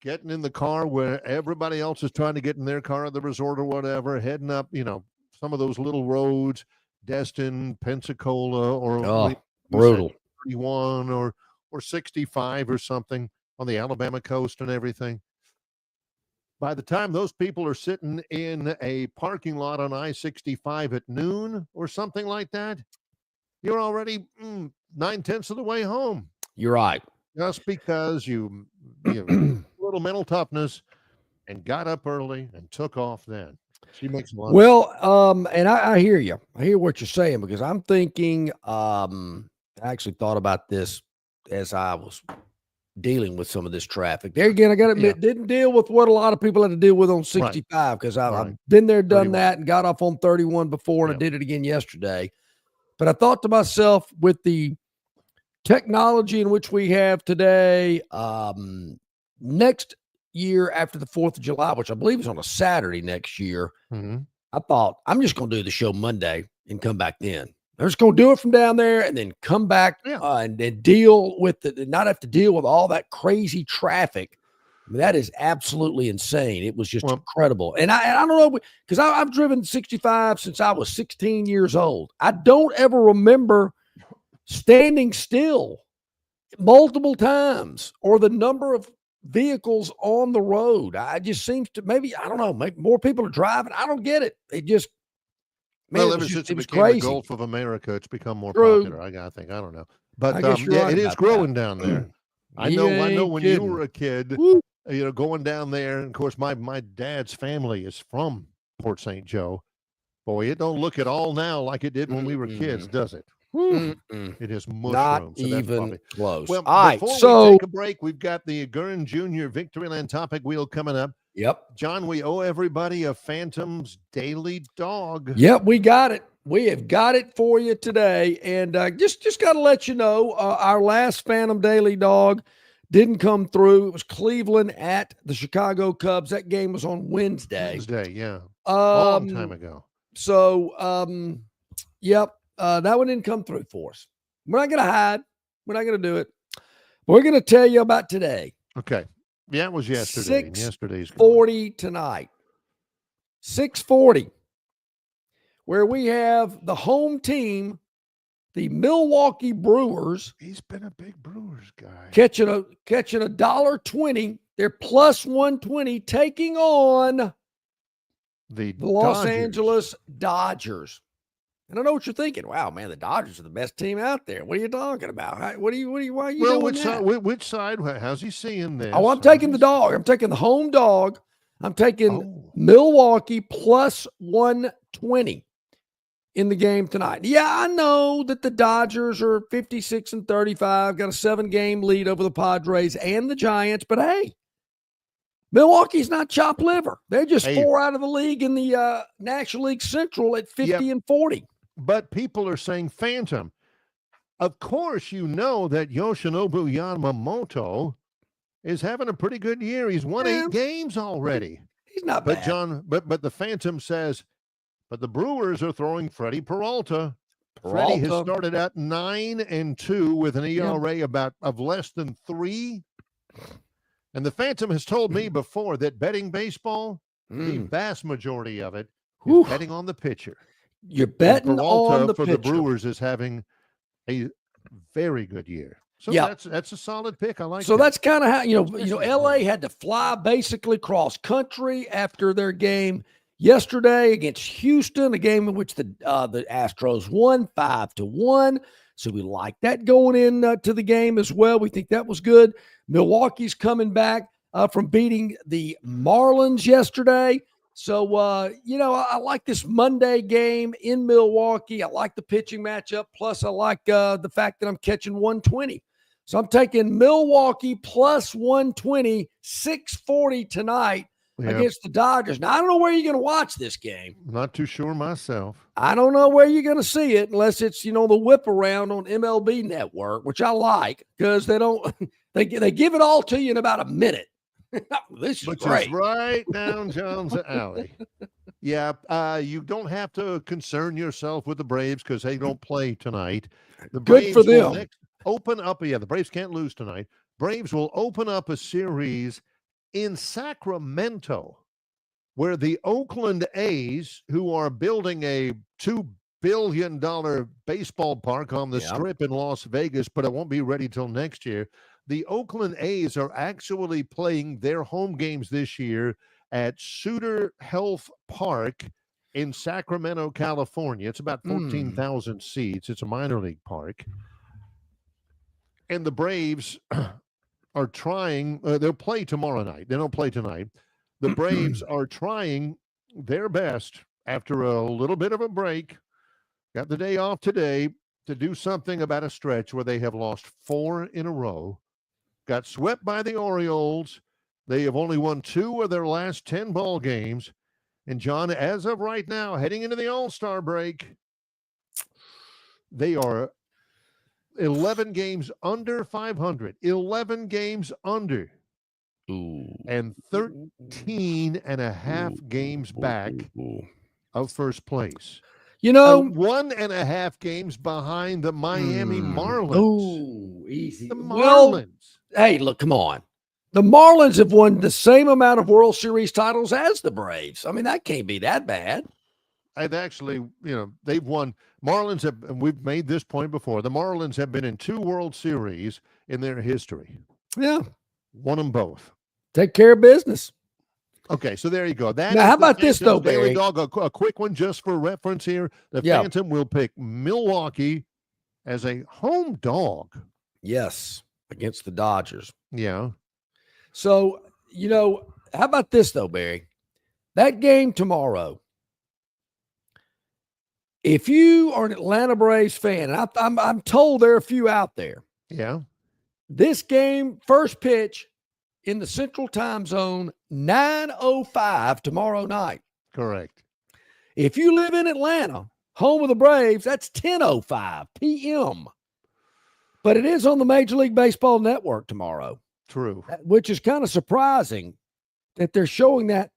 getting in the car where everybody else is trying to get in their car at the resort or whatever, heading up, some of those little roads, Destin, Pensacola, or brutal 31 or 65 or something on the Alabama coast and everything. By the time those people are sitting in a parking lot on I-65 at noon or something like that, you're already 9/10 of the way home. You're right. Just because you a little mental toughness and got up early and took off then. She makes a lot of sense. And I hear you. I hear what you're saying because I'm thinking, I actually thought about this as I was dealing with some of this traffic. There again, I got to admit, didn't deal with what a lot of people had to deal with on 65 because I've been there, done 31. That, and got off on 31 before, and I did it again yesterday. But I thought to myself, with the technology in which we have today, next year after the 4th of July, which I believe is on a Saturday next year, I thought, I'm just going to do the show Monday and come back then. I'm just going to do it from down there and then come back and then deal with it and not have to deal with all that crazy traffic. I mean, that is absolutely insane. It was just incredible. And I don't know, because I've driven 65 since I was 16 years old. I don't ever remember standing still multiple times or the number of vehicles on the road. I just seems to maybe more people are driving. I don't get it. It just, well, ever since it became crazy. The Gulf of America, it's become more popular. I think. I don't know, but it is growing down there. I know. When you were a kid, going down there, and of course, my dad's family is from Port St. Joe. Boy, it don't look at all now like it did when we were kids, does it? It is Not mushroom. even close. Well, all right, before so we take a break, we've got the Gurn Jr. Victoryland Topic Wheel coming up. Yep. John, we owe everybody a Phantom's Daily Dog. Yep, we got it. We have got it for you today. And just got to let you know, our last Phantom Daily Dog didn't come through. It was Cleveland at the Chicago Cubs. That game was on Wednesday. Yeah. Long time ago. So, yep, that one didn't come through for us. We're not going to hide. We're not going to do it. We're going to tell you about today. Okay. Yeah, it was yesterday. Yesterday's 6:40 tonight. 6:40, where we have the home team, the Milwaukee Brewers. He's been a big Brewers guy. Catching $1.20. They're plus 120, taking on the Los Angeles Dodgers. And I know what you're thinking. Wow, man, the Dodgers are the best team out there. What are you talking about? Why are you doing that? Which side? How's he seeing this? Oh, I'm taking the dog. I'm taking the home dog. I'm taking Milwaukee plus 120 in the game tonight. Yeah, I know that the Dodgers are 56-35, got a 7-game lead over the Padres and the Giants, but hey, Milwaukee's not chopped liver. They're just 4 out of the league in the National League Central at 50-40. But people are saying Phantom. Of course, you know that Yoshinobu Yamamoto is having a pretty good year. He's won 8 games already. He's not bad. But John, but the Phantom says, but the Brewers are throwing Freddie Peralta. Freddie has started out 9-2 with an ERA of less than 3. And the Phantom has told me before that betting baseball, the vast majority of it is betting on the pitcher. You're betting on the pitcher. The Brewers is having a very good year. So that's a solid pick. I like so that. That's kind of how, LA had to fly basically cross country after their game yesterday against Houston, a game in which the Astros won 5-1. So we like that going in to the game as well. We think that was good. Milwaukee's coming back from beating the Marlins yesterday. So, I like this Monday game in Milwaukee. I like the pitching matchup. Plus, I like the fact that I'm catching 120. So I'm taking Milwaukee plus 120, 6:40 tonight against the Dodgers. Now, I don't know where you're going to watch this game. Not too sure myself. I don't know where you're going to see it unless it's, the whip around on MLB Network, which I like because they don't they give it all to you in about a minute. This is Which great. is right down John's alley. Yeah, you don't have to concern yourself with the Braves because they don't play tonight. The Good for them. Open up, the Braves can't lose tonight. Braves will open up a series in Sacramento, where the Oakland A's, who are building a $2 billion baseball park on the Strip in Las Vegas, but it won't be ready till next year. The Oakland A's are actually playing their home games this year at Suter Health Park in Sacramento, California. It's about 14,000 seats. It's a minor league park. And the Braves are trying, they'll play tomorrow night. They don't play tonight. The Braves are trying their best after a little bit of a break. Got the day off today to do something about a stretch where they have lost 4 in a row. Got swept by the Orioles. They have only won 2 of their last 10 ball games. And John, as of right now, heading into the All-Star break, they are 11 games under 500. 11 games under. And 13 and a half games back of first place. 1.5 games behind the Miami Marlins. Oh, easy. The Marlins. Hey, look, come on. The Marlins have won the same amount of World Series titles as the Braves. I mean, that can't be that bad. I've actually, they've won. Marlins have, and we've made this point before, the Marlins have been in 2 World Series in their history. Yeah. Won them both. Take care of business. Okay, so there you go. Now, how about this, though, Barry? Dog, a quick one just for reference here. The Phantom will pick Milwaukee as a home dog. Yes, against the Dodgers. Yeah. So, how about this, though, Barry? That game tomorrow, If you are an Atlanta Braves fan, and I'm told there are a few out there. Yeah. This game, first pitch in the Central Time Zone, 9:05 tomorrow night. Correct. If you live in Atlanta, home of the Braves, that's 10:05 p.m. But it is on the Major League Baseball Network tomorrow. True. Which is kind of surprising that they're showing that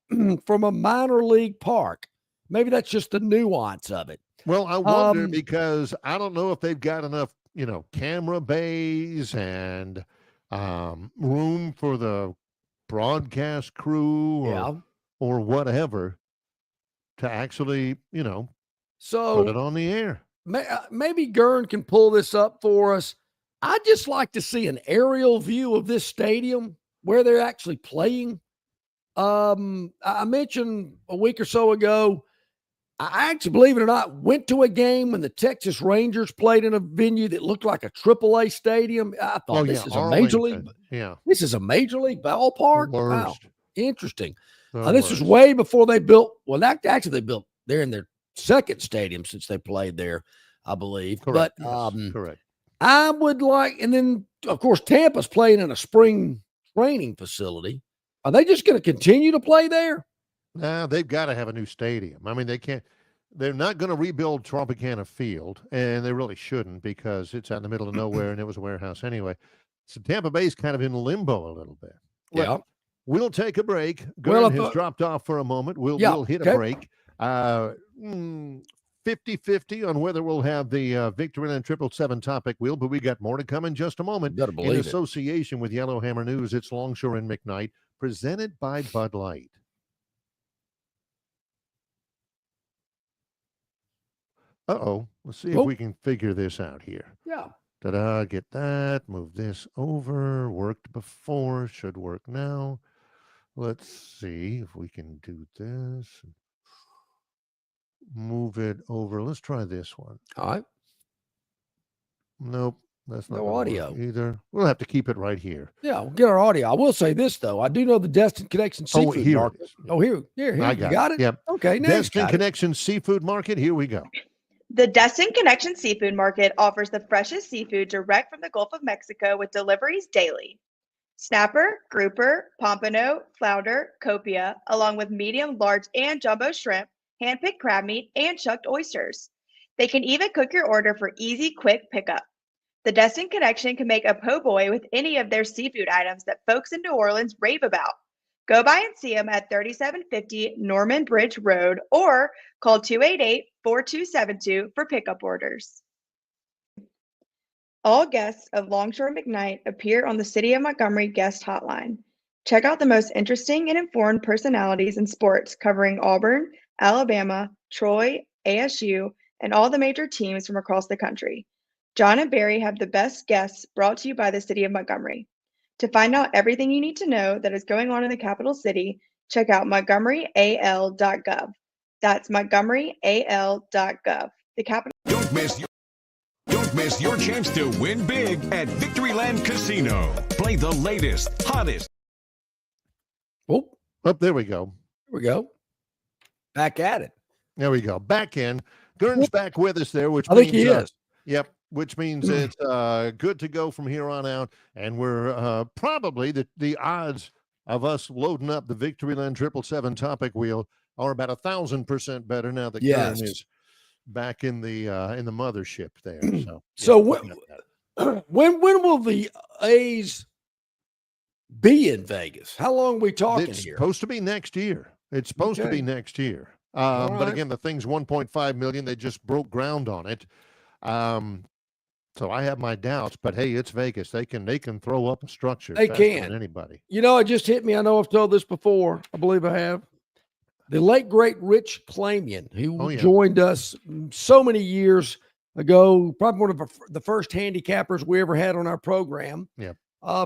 from a minor league park. Maybe that's just the nuance of it. Well, I wonder because I don't know if they've got enough, camera bays and room for the broadcast crew or whatever to actually, put it on the air. Maybe Gern can pull this up for us. I'd just like to see an aerial view of this stadium where they're actually playing. I mentioned a week or so ago, I actually, believe it or not, went to a game when the Texas Rangers played in a venue that looked like a AAA stadium. I thought this is a major league. Yeah, this is a major league ballpark. Wow, interesting. This was way before they built. Well, actually, they built. They're in their second stadium since they played there, I believe. Correct. But yes, correct. I would like, and then of course Tampa's playing in a spring training facility. Are they just going to continue to play there? Nah, they've got to have a new stadium. I mean, they're not going to rebuild Tropicana Field, and they really shouldn't because it's out in the middle of nowhere and it was a warehouse anyway. So Tampa Bay's kind of in limbo a little bit. Yeah. We'll take a break. Gern has dropped off for a moment. We'll hit a break. 50-50 on whether we'll have the Victoryland 777 Topic Wheel, but we got more to come in just a moment. In association with Yellowhammer News, it's Longshore and McKnight, presented by Bud Light. Let's see if we can figure this out here. Yeah. Ta-da, get that. Move this over. Worked before. Should work now. Let's see if we can do this. Move it over. Let's try this one. All right. Nope. That's not no audio either. We'll have to keep it right here. Yeah, we'll get our audio. I will say this, though. I do know the Destin Connection Seafood Market. Here. I got it. Yep. Okay. Destin Connection Seafood Market. Here we go. The Destin Connection Seafood Market offers the freshest seafood direct from the Gulf of Mexico with deliveries daily. Snapper, grouper, pompano, flounder, copia, along with medium, large, and jumbo shrimp, hand-picked crab meat, and chucked oysters. They can even cook your order for easy, quick pickup. The Destin Connection can make a po' boy with any of their seafood items that folks in New Orleans rave about. Go by and see them at 3750 Norman Bridge Road or call 288-4272 for pickup orders. All guests of Longshore McKnight appear on the City of Montgomery guest hotline. Check out the most interesting and informed personalities in sports covering Auburn, Alabama, Troy, ASU, and all the major teams from across the country. John and Barry have the best guests brought to you by the City of Montgomery. To find out everything you need to know that is going on in the capital city, check out montgomeryal.gov. That's montgomeryal.gov. The capital. Don't miss your chance to win big at Victoryland Casino. Play the latest, hottest. Oh, there we go. Here we go. Back at it. There we go. Back in. Gern's back with us there, which I think he is. Yep. Which means it's good to go from here on out. And we're probably the odds of us loading up the Victoryland 777 Topic Wheel are about 1,000% better now that Gern is back in the mothership there. So when will the A's be in Vegas? How long are we talking it's here? It's supposed to be next year. It's supposed to be next year. But again, the thing's $1.5 million. They just broke ground on it. So I have my doubts, but hey, it's Vegas. They can throw up a structure. They can. Than anybody. It just hit me. I know I've told this before. I believe I have. The late great Rich Clamian, who joined us so many years ago, probably one of the first handicappers we ever had on our program. Yeah.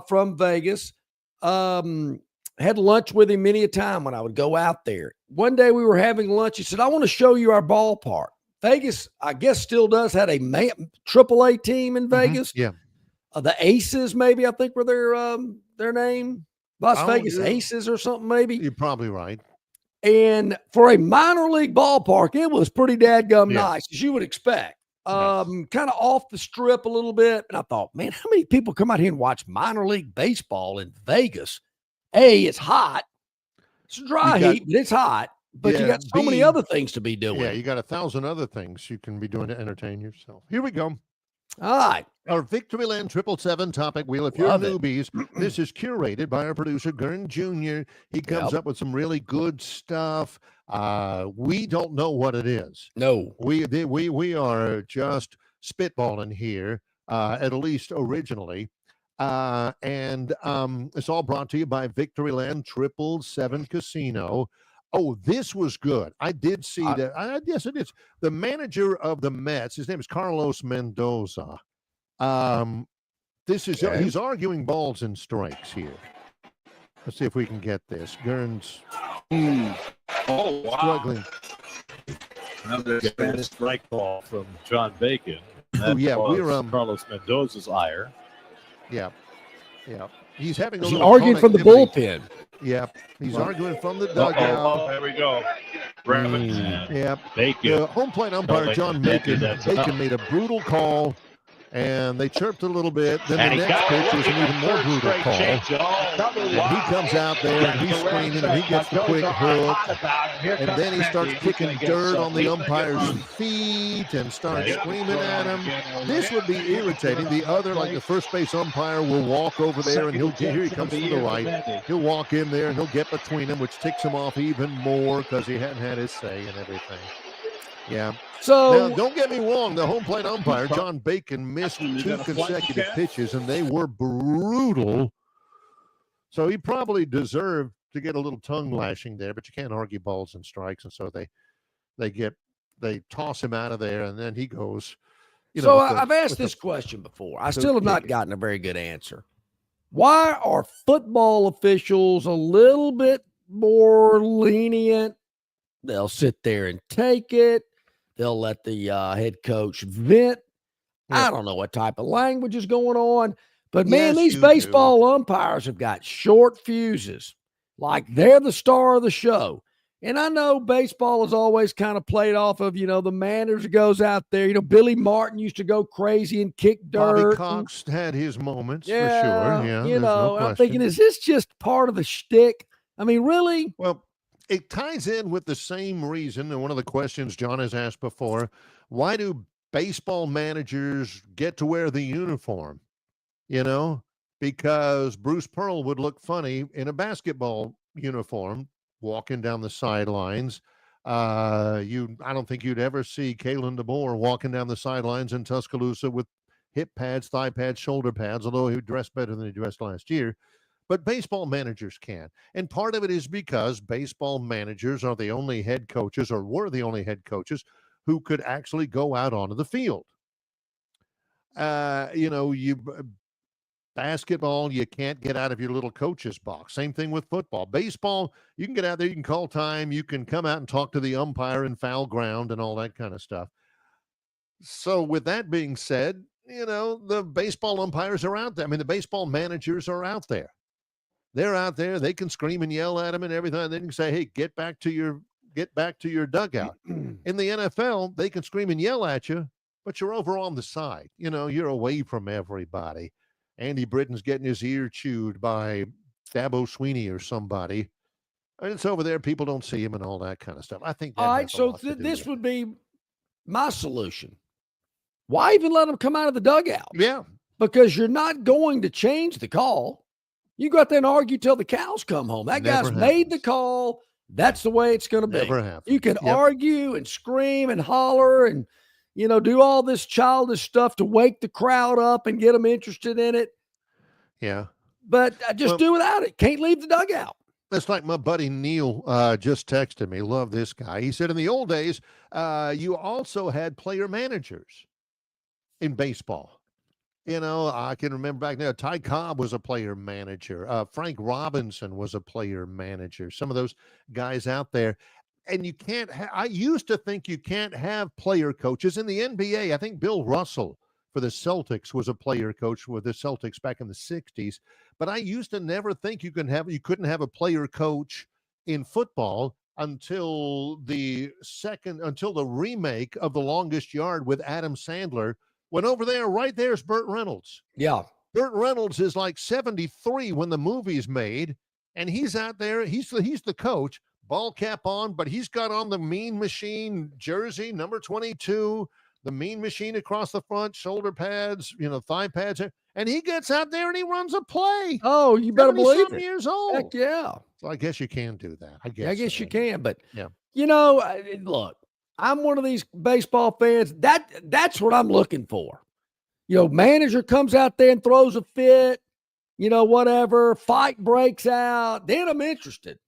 From Vegas. Had lunch with him many a time when I would go out there. One day we were having lunch. He said, "I want to show you our ballpark." Vegas, I guess, still does have a AAA team in Vegas. Yeah. The Aces, maybe, I think were their name. Las Vegas Aces or something, maybe. You're probably right. And for a minor league ballpark, it was pretty dadgum nice, as you would expect. Kind of off the strip a little bit. And I thought, man, how many people come out here and watch minor league baseball in Vegas? A, it's hot. It's dry heat, but it's hot. But you got so many other things to be doing. Yeah, you got 1,000 other things you can be doing to entertain yourself. Here we go. All right. Our Victoryland 777 Topic Wheel. If you're newbies, this is curated by our producer, Gern Jr. He comes up with some really good stuff. We don't know what it is. No. We are just spitballing here, at least originally. And it's all brought to you by Victoryland 777 Casino. Oh, this was good. I did see that. Yes, it is. The manager of the Mets, his name is Carlos Mendoza. He's arguing balls and strikes here. Let's see if we can get this. Gern's struggling. Another Spanish strike ball from John Bacon. We're Carlos Mendoza's ire. Yeah. He's having He's arguing from the bullpen. Yeah, he's arguing from the dugout. There we go. Yeah, Bacon. The home plate umpire, John Bacon made a brutal call, and they chirped a little bit. Then the next pitch was an even more brutal call. And he comes out there, and he's screaming, and he gets the quick hook. And then he starts kicking dirt on the umpire's feet and starts screaming at him. This would be irritating. The other, like the first base umpire, will walk over there, and here he comes to the right. He'll walk in there, and he'll get between them, which ticks him off even more because he hadn't had his say and everything. Yeah. So now, don't get me wrong. The home plate umpire, John Bacon, missed 2 consecutive pitches, and they were brutal. So he probably deserved to get a little tongue lashing there, but you can't argue balls and strikes, and so they toss him out of there, and then he goes. I've asked this question before. I still have not gotten a very good answer. Why are football officials a little bit more lenient? They'll sit there and take it. They'll let the head coach vent. I don't know what type of language is going on, but man, these baseball umpires have got short fuses. Like they're the star of the show. And I know baseball is always kind of played off of, the manager goes out there. Billy Martin used to go crazy and kick dirt. Bobby Cox had his moments for sure. Yeah, I'm thinking, is this just part of the shtick? I mean, really? Well, it ties in with the same reason, and one of the questions John has asked before, why do baseball managers get to wear the uniform? Because Bruce Pearl would look funny in a basketball uniform walking down the sidelines. I don't think you'd ever see Kalen DeBoer walking down the sidelines in Tuscaloosa with hip pads, thigh pads, shoulder pads, although he dressed better than he dressed last year. But baseball managers can. And part of it is because baseball managers are the only head coaches, or were the only head coaches, who could actually go out onto the field. Basketball, you can't get out of your little coach's box. Same thing with football. Baseball, you can get out there, you can call time, you can come out and talk to the umpire in foul ground and all that kind of stuff. So with that being said, the baseball umpires are out there. I mean, the baseball managers are out there. They're out there. They can scream and yell at them and everything. And they can say, hey, get back to your dugout. In the NFL, they can scream and yell at you, but you're over on the side. You're away from everybody. Andy Britton's getting his ear chewed by Dabo Sweeney or somebody. And it's over there. People don't see him and all that kind of stuff. I think that all right, so this would be my solution. Why even let them come out of the dugout? Yeah. Because you're not going to change the call. You go out there and argue till the cows come home. That guy's made the call. That's the way it's going to be. Never happens. You can argue and scream and holler and, do all this childish stuff to wake the crowd up and get them interested in it. Yeah. But just do without it. Can't leave the dugout. That's like my buddy Neil just texted me. Love this guy. He said in the old days, you also had player managers in baseball. I can remember back now, Ty Cobb was a player manager. Frank Robinson was a player manager. Some of those guys out there. And you can't I used to think you can't have player coaches in the NBA. I think Bill Russell for the Celtics was a player coach with the Celtics back in the 60s. But I used to never think you couldn't have a player coach in football until the remake of The Longest Yard with Adam Sandler. When over there, right there's Burt Reynolds. Yeah. Burt Reynolds is like 73 when the movie's made, and he's out there. He's the coach, ball cap on, but he's got on the Mean Machine jersey, number 22, the Mean Machine across the front, shoulder pads, thigh pads, and he gets out there and he runs a play. Oh, you better believe it. Years old. Heck yeah. So I guess you can do that. I guess you can, but yeah. Look, I'm one of these baseball fans. That's what I'm looking for. Manager comes out there and throws a fit, whatever, fight breaks out, then I'm interested.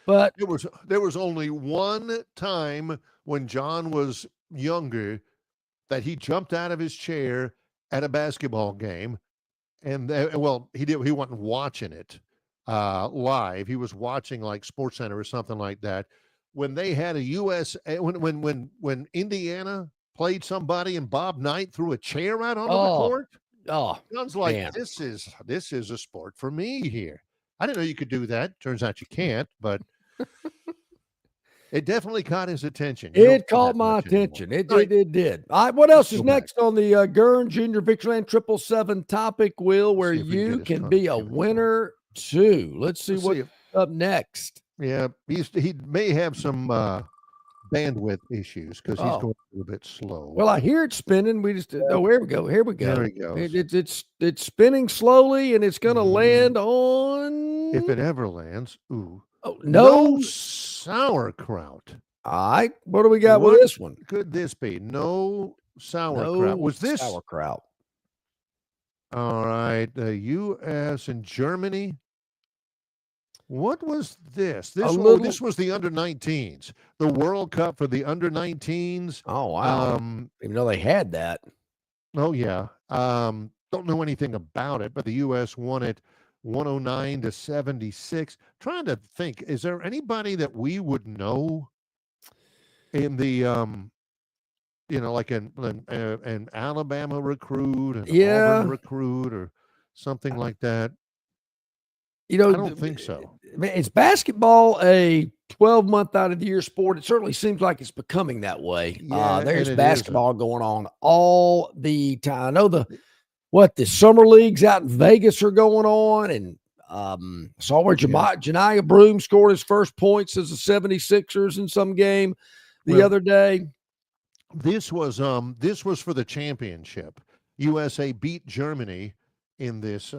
But there was only one time when John was younger that he jumped out of his chair at a basketball game, and he wasn't watching it live. He was watching like SportsCenter or something like that. When they had a when Indiana played somebody and Bob Knight threw a chair out onto the court. Oh, sounds like man. this is a sport for me here. I didn't know you could do that. Turns out you can't, but it definitely caught his attention. It caught my attention. It did. All right, what else is next on the Gurn Junior Victoryland 777 Topic Wheel, where you can be a winner too? Let's see what's up next. Yeah, he may have some bandwidth issues because he's going a little bit slow. Well, I hear it spinning. We just here we go. There he goes. It's spinning slowly, and it's going to land on. If it ever lands, no sauerkraut. All right, what do we got with this one? Could this be no sauerkraut? Was this sauerkraut? All right, the U.S. and Germany. What was this? This was the under-19s, the World Cup for the under-19s. Oh, wow. Even though they had that. Oh, yeah. Don't know anything about it, but the U.S. won it 109-76. Trying to think, is there anybody that we would know in the, like an Alabama recruit, an Auburn recruit, or something like that? I don't think so. Is basketball a 12-month out of the year sport? It certainly seems like it's becoming that way. Yeah, there's basketball going on all the time. I know the summer leagues out in Vegas are going on, and saw where Janiah Broome scored his first points as the 76ers in some game the other day. This was for the championship. USA beat Germany in this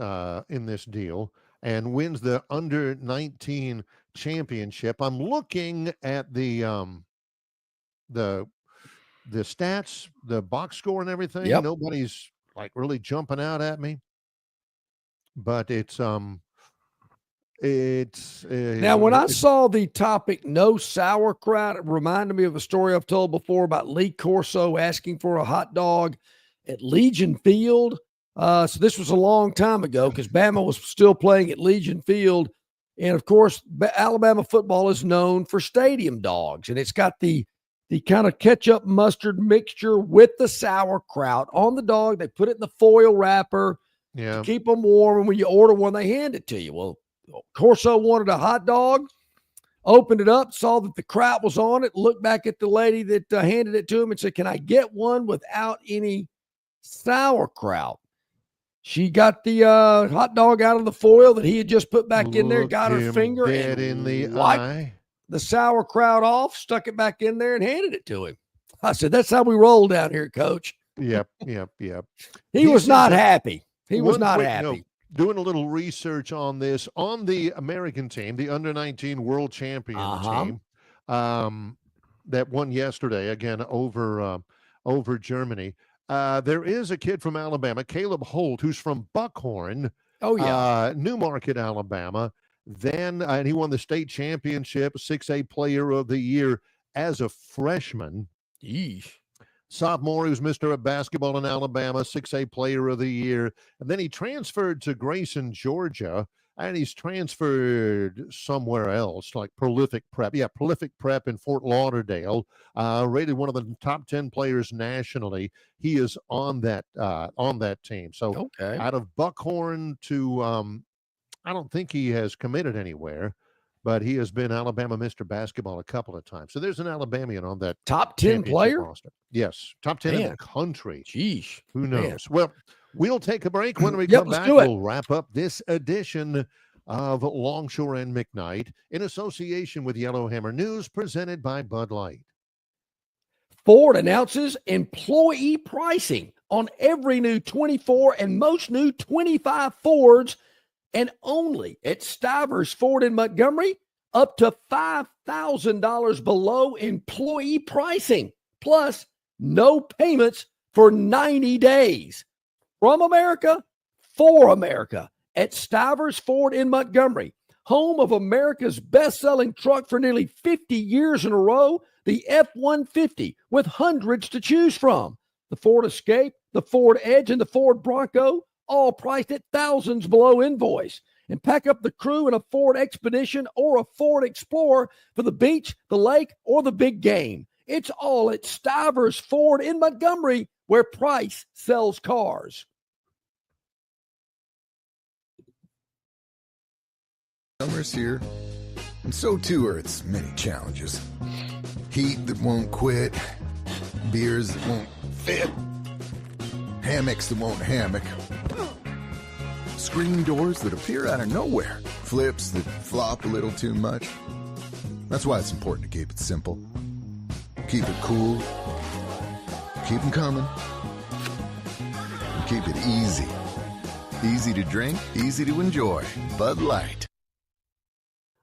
deal and wins the under-19 championship. I'm looking at the stats, the box score and everything. Yep. Nobody's like really jumping out at me. But it's now when I saw the topic no sauerkraut, it reminded me of a story I've told before about Lee Corso asking for a hot dog at Legion Field. So this was a long time ago because Bama was still playing at Legion Field. And of course, Alabama football is known for stadium dogs, and it's got the kind of ketchup mustard mixture with the sauerkraut on the dog. They put it in the foil wrapper to keep them warm. And when you order one, they hand it to you. Well, Corso wanted a hot dog, opened it up, saw that the kraut was on it, looked back at the lady that handed it to him and said, "Can I get one without any sauerkraut?" She got the hot dog out of the foil that he had just put back in there, got her finger dead in the eye, the sauerkraut off, stuck it back in there, and handed it to him. I said, "That's how we roll down here, Coach." Yep. He was not happy. He was not happy. Doing a little research on this, on the American team, the under-19 world champion team that won yesterday, again, over Germany. There is a kid from Alabama, Caleb Holt, who's from Buckhorn, Newmarket, Alabama. Then, and he won the state championship, 6A Player of the Year as a freshman. Yeesh. Sophomore, he was Mr. Basketball in Alabama, 6A Player of the Year. And then he transferred to Grayson, Georgia, and he's transferred somewhere else, like Prolific Prep. Yeah, Prolific Prep in Fort Lauderdale, rated one of the top 10 players nationally. He is on that team. So out of Buckhorn to, I don't think he has committed anywhere. but he has been Alabama Mr. Basketball a couple of times. So there's an Alabamian on that top 10 player roster. Yes, top 10 in the country. Jeez, who knows? Man. Well, we'll take a break. When we come back, we'll wrap up this edition of Longshore and McKnight in association with Yellowhammer News, presented by Bud Light. Ford announces employee pricing on every new 24 and most new 25 Fords, and only at Styver Ford in Montgomery, up to $5,000 below employee pricing, plus no payments for 90 days. From America, for America, at Styver Ford in Montgomery, home of America's best-selling truck for nearly 50 years in a row, the F-150, with hundreds to choose from. The Ford Escape, the Ford Edge, and the Ford Bronco, all priced at thousands below invoice. And pack up the crew in a Ford Expedition or a Ford Explorer for the beach, the lake, or the big game. It's all at Styver Ford in Montgomery, where price sells cars. Summer's here, and so too are its many challenges. Heat that won't quit, beers that won't fit, hammocks that won't hammock, screen doors that appear out of nowhere, flips that flop a little too much. That's why it's important to keep it simple. Keep it cool, keep them coming, and keep it easy. Easy to drink, easy to enjoy. Bud Light.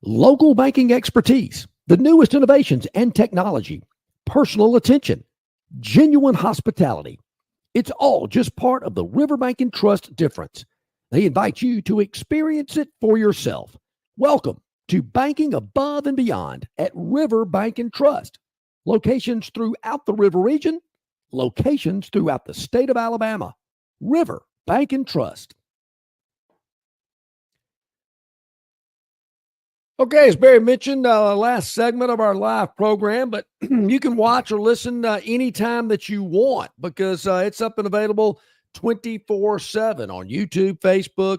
Local banking expertise, the newest innovations and technology, personal attention, genuine hospitality. It's all just part of the Riverbank and Trust difference. They invite you to experience it for yourself. Welcome to banking above and beyond at Riverbank and Trust. Locations throughout the River region, locations throughout the state of Alabama. Riverbank and Trust. Okay, as Barry mentioned, last segment of our live program, but you can watch or listen anytime that you want because it's up and available 24/7 on YouTube, Facebook,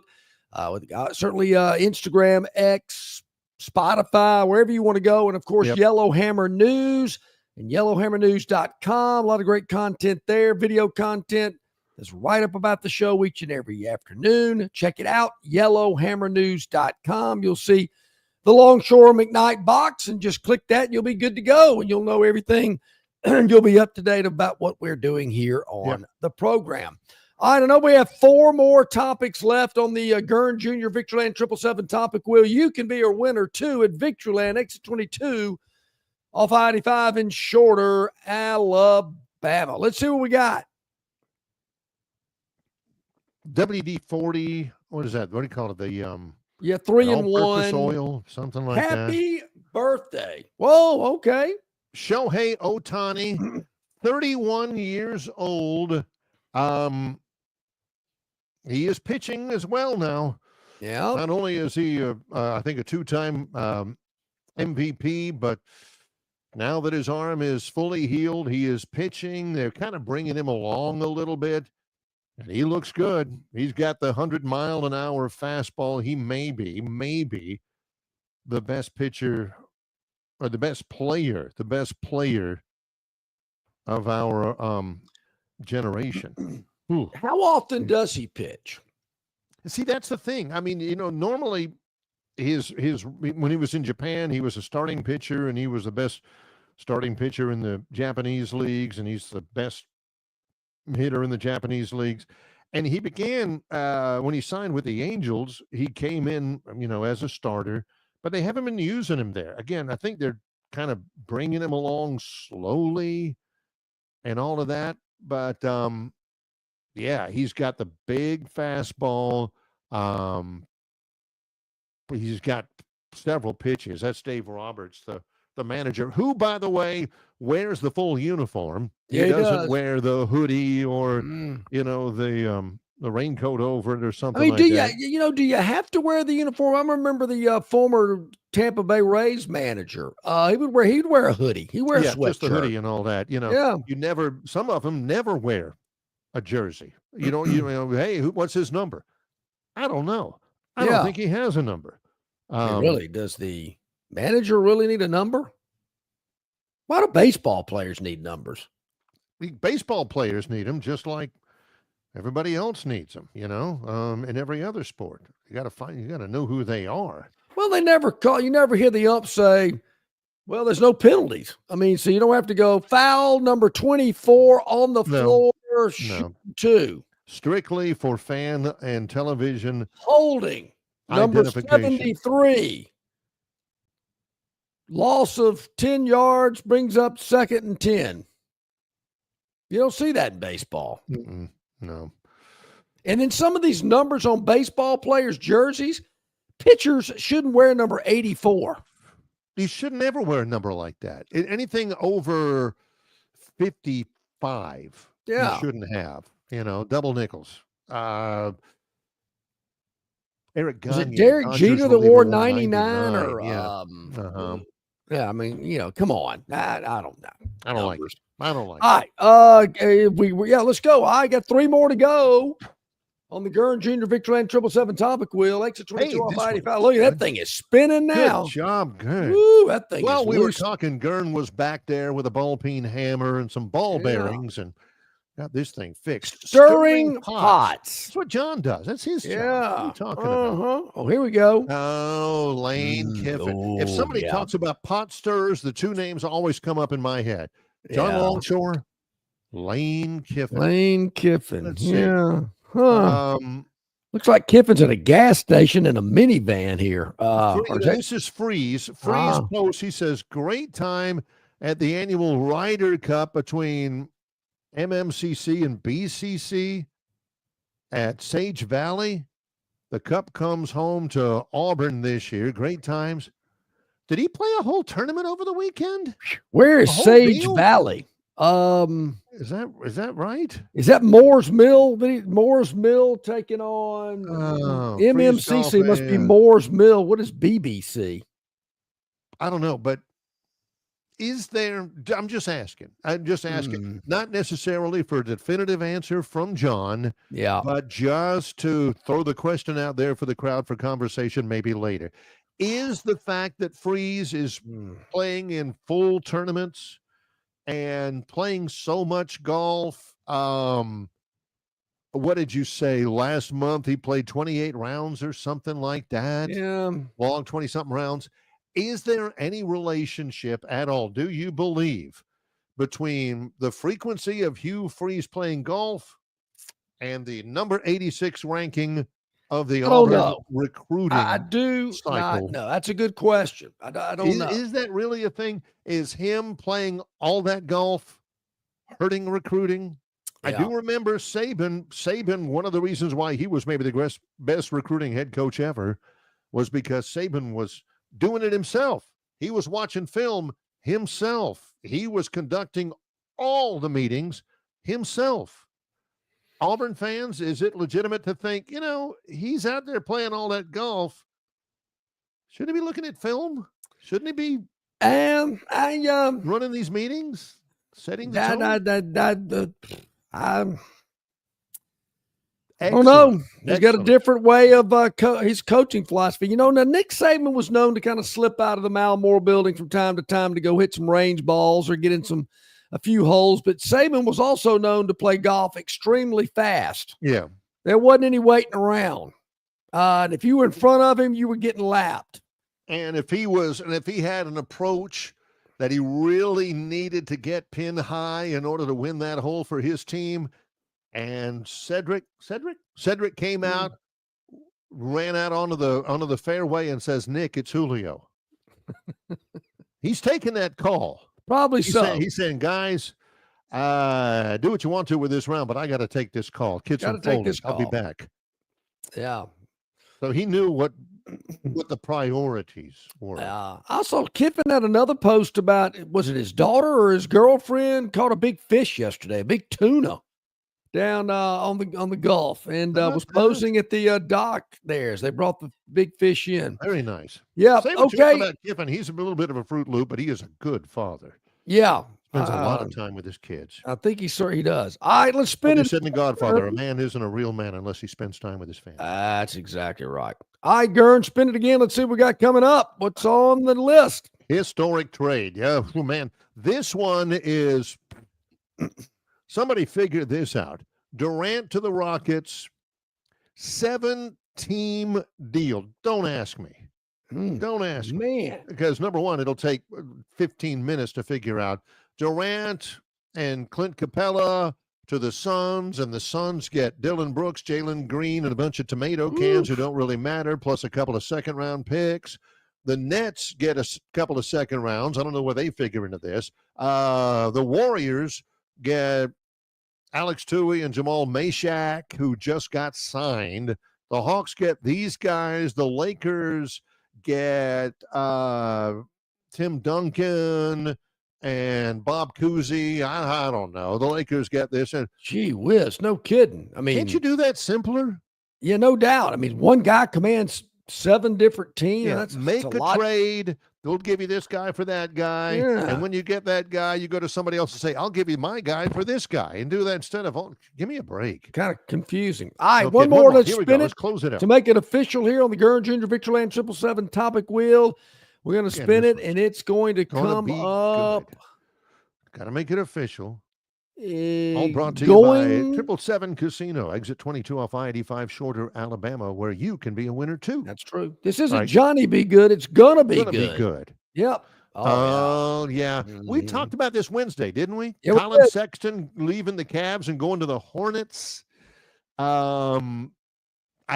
certainly Instagram, X, Spotify, wherever you want to go. And, of course, Yellowhammer News and yellowhammernews.com. A lot of great content there, video content. That's right up about the show each and every afternoon. Check it out, yellowhammernews.com. You'll see the Longshore McKnight box, and just click that and you'll be good to go, and you'll know everything, and you'll be up to date about what we're doing here on the program. All right, I know we have 4 more topics left on the Gurn Jr. Victoryland 777 Topic Wheel. You can be a winner, too, at Victoryland, exit 22, off I-85 in Shorter, Alabama. Let's see what we got. WD-40, what is that? What do you call it? The 3-in-1 oil, something like that. Happy birthday. Whoa, okay. Shohei Ohtani, 31 years old. He is pitching as well now. Yeah. Not only is he, I think, a 2-time MVP, but now that his arm is fully healed, he is pitching. They're kind of bringing him along a little bit. And he looks good. He's got the 100-mile-an-hour fastball. He may be the best pitcher or the best player of our generation. How often does he pitch? See, that's the thing. I mean, normally his when he was in Japan, he was a starting pitcher, and he was the best starting pitcher in the Japanese leagues, and he's the best hitter in the Japanese leagues. And he began when he signed with the Angels, he came in, as a starter, but they haven't been using him there. Again, I think they're kind of bringing him along slowly and all of that. But he's got the big fastball. He's got several pitches. That's Dave Roberts, the manager, who, by the way, wears the full uniform. He doesn't wear the hoodie or the raincoat over it or something. I mean, that. do you have to wear the uniform? I remember the former Tampa Bay Rays manager. He'd wear a hoodie. He wears a sweatshirt. Just the hoodie and all that. Some of them never wear a jersey. Hey, what's his number? I don't know. I don't think he has a number. Really? Does the Manager really need a number? Why do baseball players need numbers? Baseball players need them just like everybody else needs them, in every other sport. You got to know who they are. Well, you never hear the ump say, well, there's no penalties. I mean, so you don't have to go foul number 24 on the floor, shoot 2. Strictly for fan and television holding. Number 73. Loss of 10 yards brings up 2nd and 10. You don't see that in baseball. No. And then some of these numbers on baseball players' jerseys, pitchers shouldn't wear number 84. You should never wear a number like that. Anything over 55, you shouldn't have. Double nickels. Eric Gagne. Was it Derek Jeter that wore 99 or Yeah, I mean, come on. I don't know. I don't like it. All right. Let's go. I got 3 more to go on the Gurn Jr. Victoryland 777 Topic Wheel. Exit 22 off 85. Look at that thing is spinning now. Good job, Gurn. Woo, that thing well, is we loose. were talking. Gurn was back there with a ball peen hammer and some ball bearings and got this thing fixed. Stirring pots. That's what John does. That's his job. Yeah. What are you talking about? Oh, here we go. Oh, Lane Kiffin. If somebody talks about pot stirrers, the 2 names always come up in my head. John Longshore, Lane Kiffin. Lane Kiffin. Let's see. Looks like Kiffin's at a gas station in a minivan here. This is Freeze. Freeze post. He says, great time at the annual Ryder Cup between MMCC and BCC at Sage Valley. The cup comes home to Auburn this year. Great times. Did he play a whole tournament over the weekend? Where is Sage Valley? Is that right? Is that Moore's Mill? Moore's Mill taking on MMCC must be Moore's Mill. What is BBC? I don't know, but is there? I'm just asking. Not necessarily for a definitive answer from John. Yeah, but just to throw the question out there for the crowd for conversation, maybe later. Is the fact that Freeze is playing in full tournaments and playing so much golf? What did you say last month? He played 28 rounds or something like that. Yeah, long 20-something rounds. Is there any relationship at all, do you believe, between the frequency of Hugh Freeze playing golf and the number 86 ranking of the Auburn recruiting cycle? No, that's a good question. I don't know. Is that really a thing? Is him playing all that golf hurting recruiting? Yeah. I do remember Saban, one of the reasons why he was maybe the best recruiting head coach ever was because Saban was doing it himself. He was watching film himself. He was conducting all the meetings himself. Auburn fans, is it legitimate to think, he's out there playing all that golf? Shouldn't he be looking at film? Shouldn't he be running these meetings, setting the tone? I don't know. He's got a different way of his coaching philosophy. Now Nick Saban was known to kind of slip out of the Malmore building from time to time to go hit some range balls or get in a few holes. But Saban was also known to play golf extremely fast. Yeah. There wasn't any waiting around. And if you were in front of him, you were getting lapped. And if he had an approach that he really needed to get pin high in order to win that hole for his team, and Cedric came out, ran out onto the fairway and says, Nick, it's Julio. He's taking that call. Probably so. He's saying, guys, do what you want to with this round, but I got to take this call. Kids are folding. I'll be back. Yeah. So he knew what the priorities were. I saw Kiffin had another post about, was it his daughter or his girlfriend caught a big fish yesterday, a big tuna down on the Gulf, and was posing at the dock there as they brought the big fish in. Very nice. Yeah. Say what you want about Kiffin. He's a little bit of a Fruit Loop, but he is a good father. Yeah. Spends a lot of time with his kids. I think he does. All right, let's spin it. You said in The Godfather, a man isn't a real man unless he spends time with his family. That's exactly right. All right, Gurn, spin it again. Let's see what we got coming up. What's on the list? Historic trade. Yeah, oh, man. This one is somebody figured this out. Durant to the Rockets, 7-team deal. Don't ask me. Don't ask me. Because number one, it'll take 15 minutes to figure out. Durant and Clint Capella to the Suns, and the Suns get Dylan Brooks, Jalen Green, and a bunch of tomato cans who don't really matter, plus a couple of second-round picks. The Nets get a couple of second rounds. I don't know where they figure into this. The Warriors get Alex Tui and Jamal Mashak, who just got signed. The Hawks get these guys. The Lakers get Tim Duncan and Bob Cousy. I don't know. The Lakers get this. And gee whiz, no kidding. I mean, can't you do that simpler? Yeah, no doubt. I mean, one guy commands 7 different teams. Yeah, That's make a trade. They'll give you this guy for that guy. Yeah. And when you get that guy, you go to somebody else and say, I'll give you my guy for this guy, and do that instead of, oh, give me a break. Kind of confusing. All right, Okay, one more. Let's Here we spin go. it Let's close it up. to make it official here on the Gurn Jr. Victoryland 777 Topic Wheel. We're going to spin it, and it's going to come up. Got to make it official. All All brought to you by 777 Casino, exit 22 off I-85, Shorter, Alabama, where you can be a winner too. That's true. This isn't Johnny be good. It's gonna be Gonna good. be good. Yep. Oh, yeah. We talked about this Wednesday, didn't we? Yeah, we Colin did. Sexton leaving the Cavs and going to the Hornets. I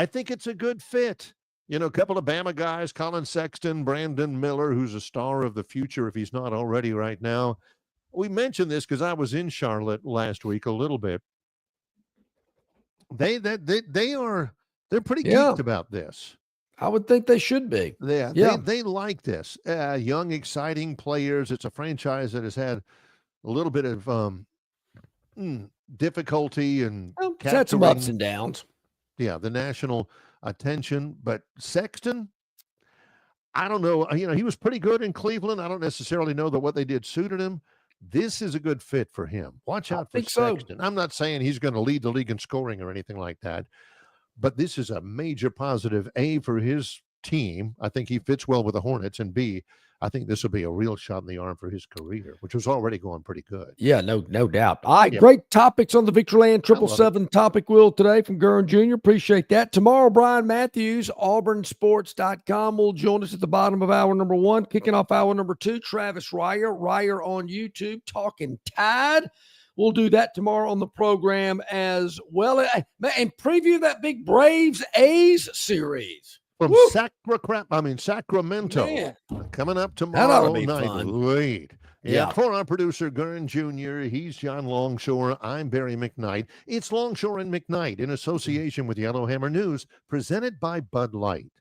think it's a good fit. You know, a couple of Bama guys, Colin Sexton, Brandon Miller, who's a star of the future if he's not already right now. We mentioned this because I was in Charlotte last week a little bit. They're pretty geeked about this. I would think they should be. Yeah. They like this. Young, exciting players. It's a franchise that has had a little bit of difficulty and it's had some ups and downs. Yeah, the national attention. But Sexton, I don't know. You know, he was pretty good in Cleveland. I don't necessarily know that what they did suited him. This is a good fit for him. Watch out for Sexton. I'm not saying he's going to lead the league in scoring or anything like that, but this is a major positive, A, for his team. I think he fits well with the Hornets, and B, I think this will be a real shot in the arm for his career, which was already going pretty good. Yeah, no doubt. All right, great topics on the Victoryland 777 Topic Wheel today from Gurn Jr. Appreciate that. Tomorrow, Brian Matthews, auburnsports.com, will join us at the bottom of hour number 1. Kicking off hour number 2, Travis Ryer on YouTube, Talking Tide. We'll do that tomorrow on the program as well. And preview that big Braves A's series. From Sacramento. Man. Coming up tomorrow night. Fun. Late. Yeah. For our producer, Gurn Jr., he's John Longshore. I'm Barry McKnight. It's Longshore and McKnight in association with Yellowhammer News, presented by Bud Light.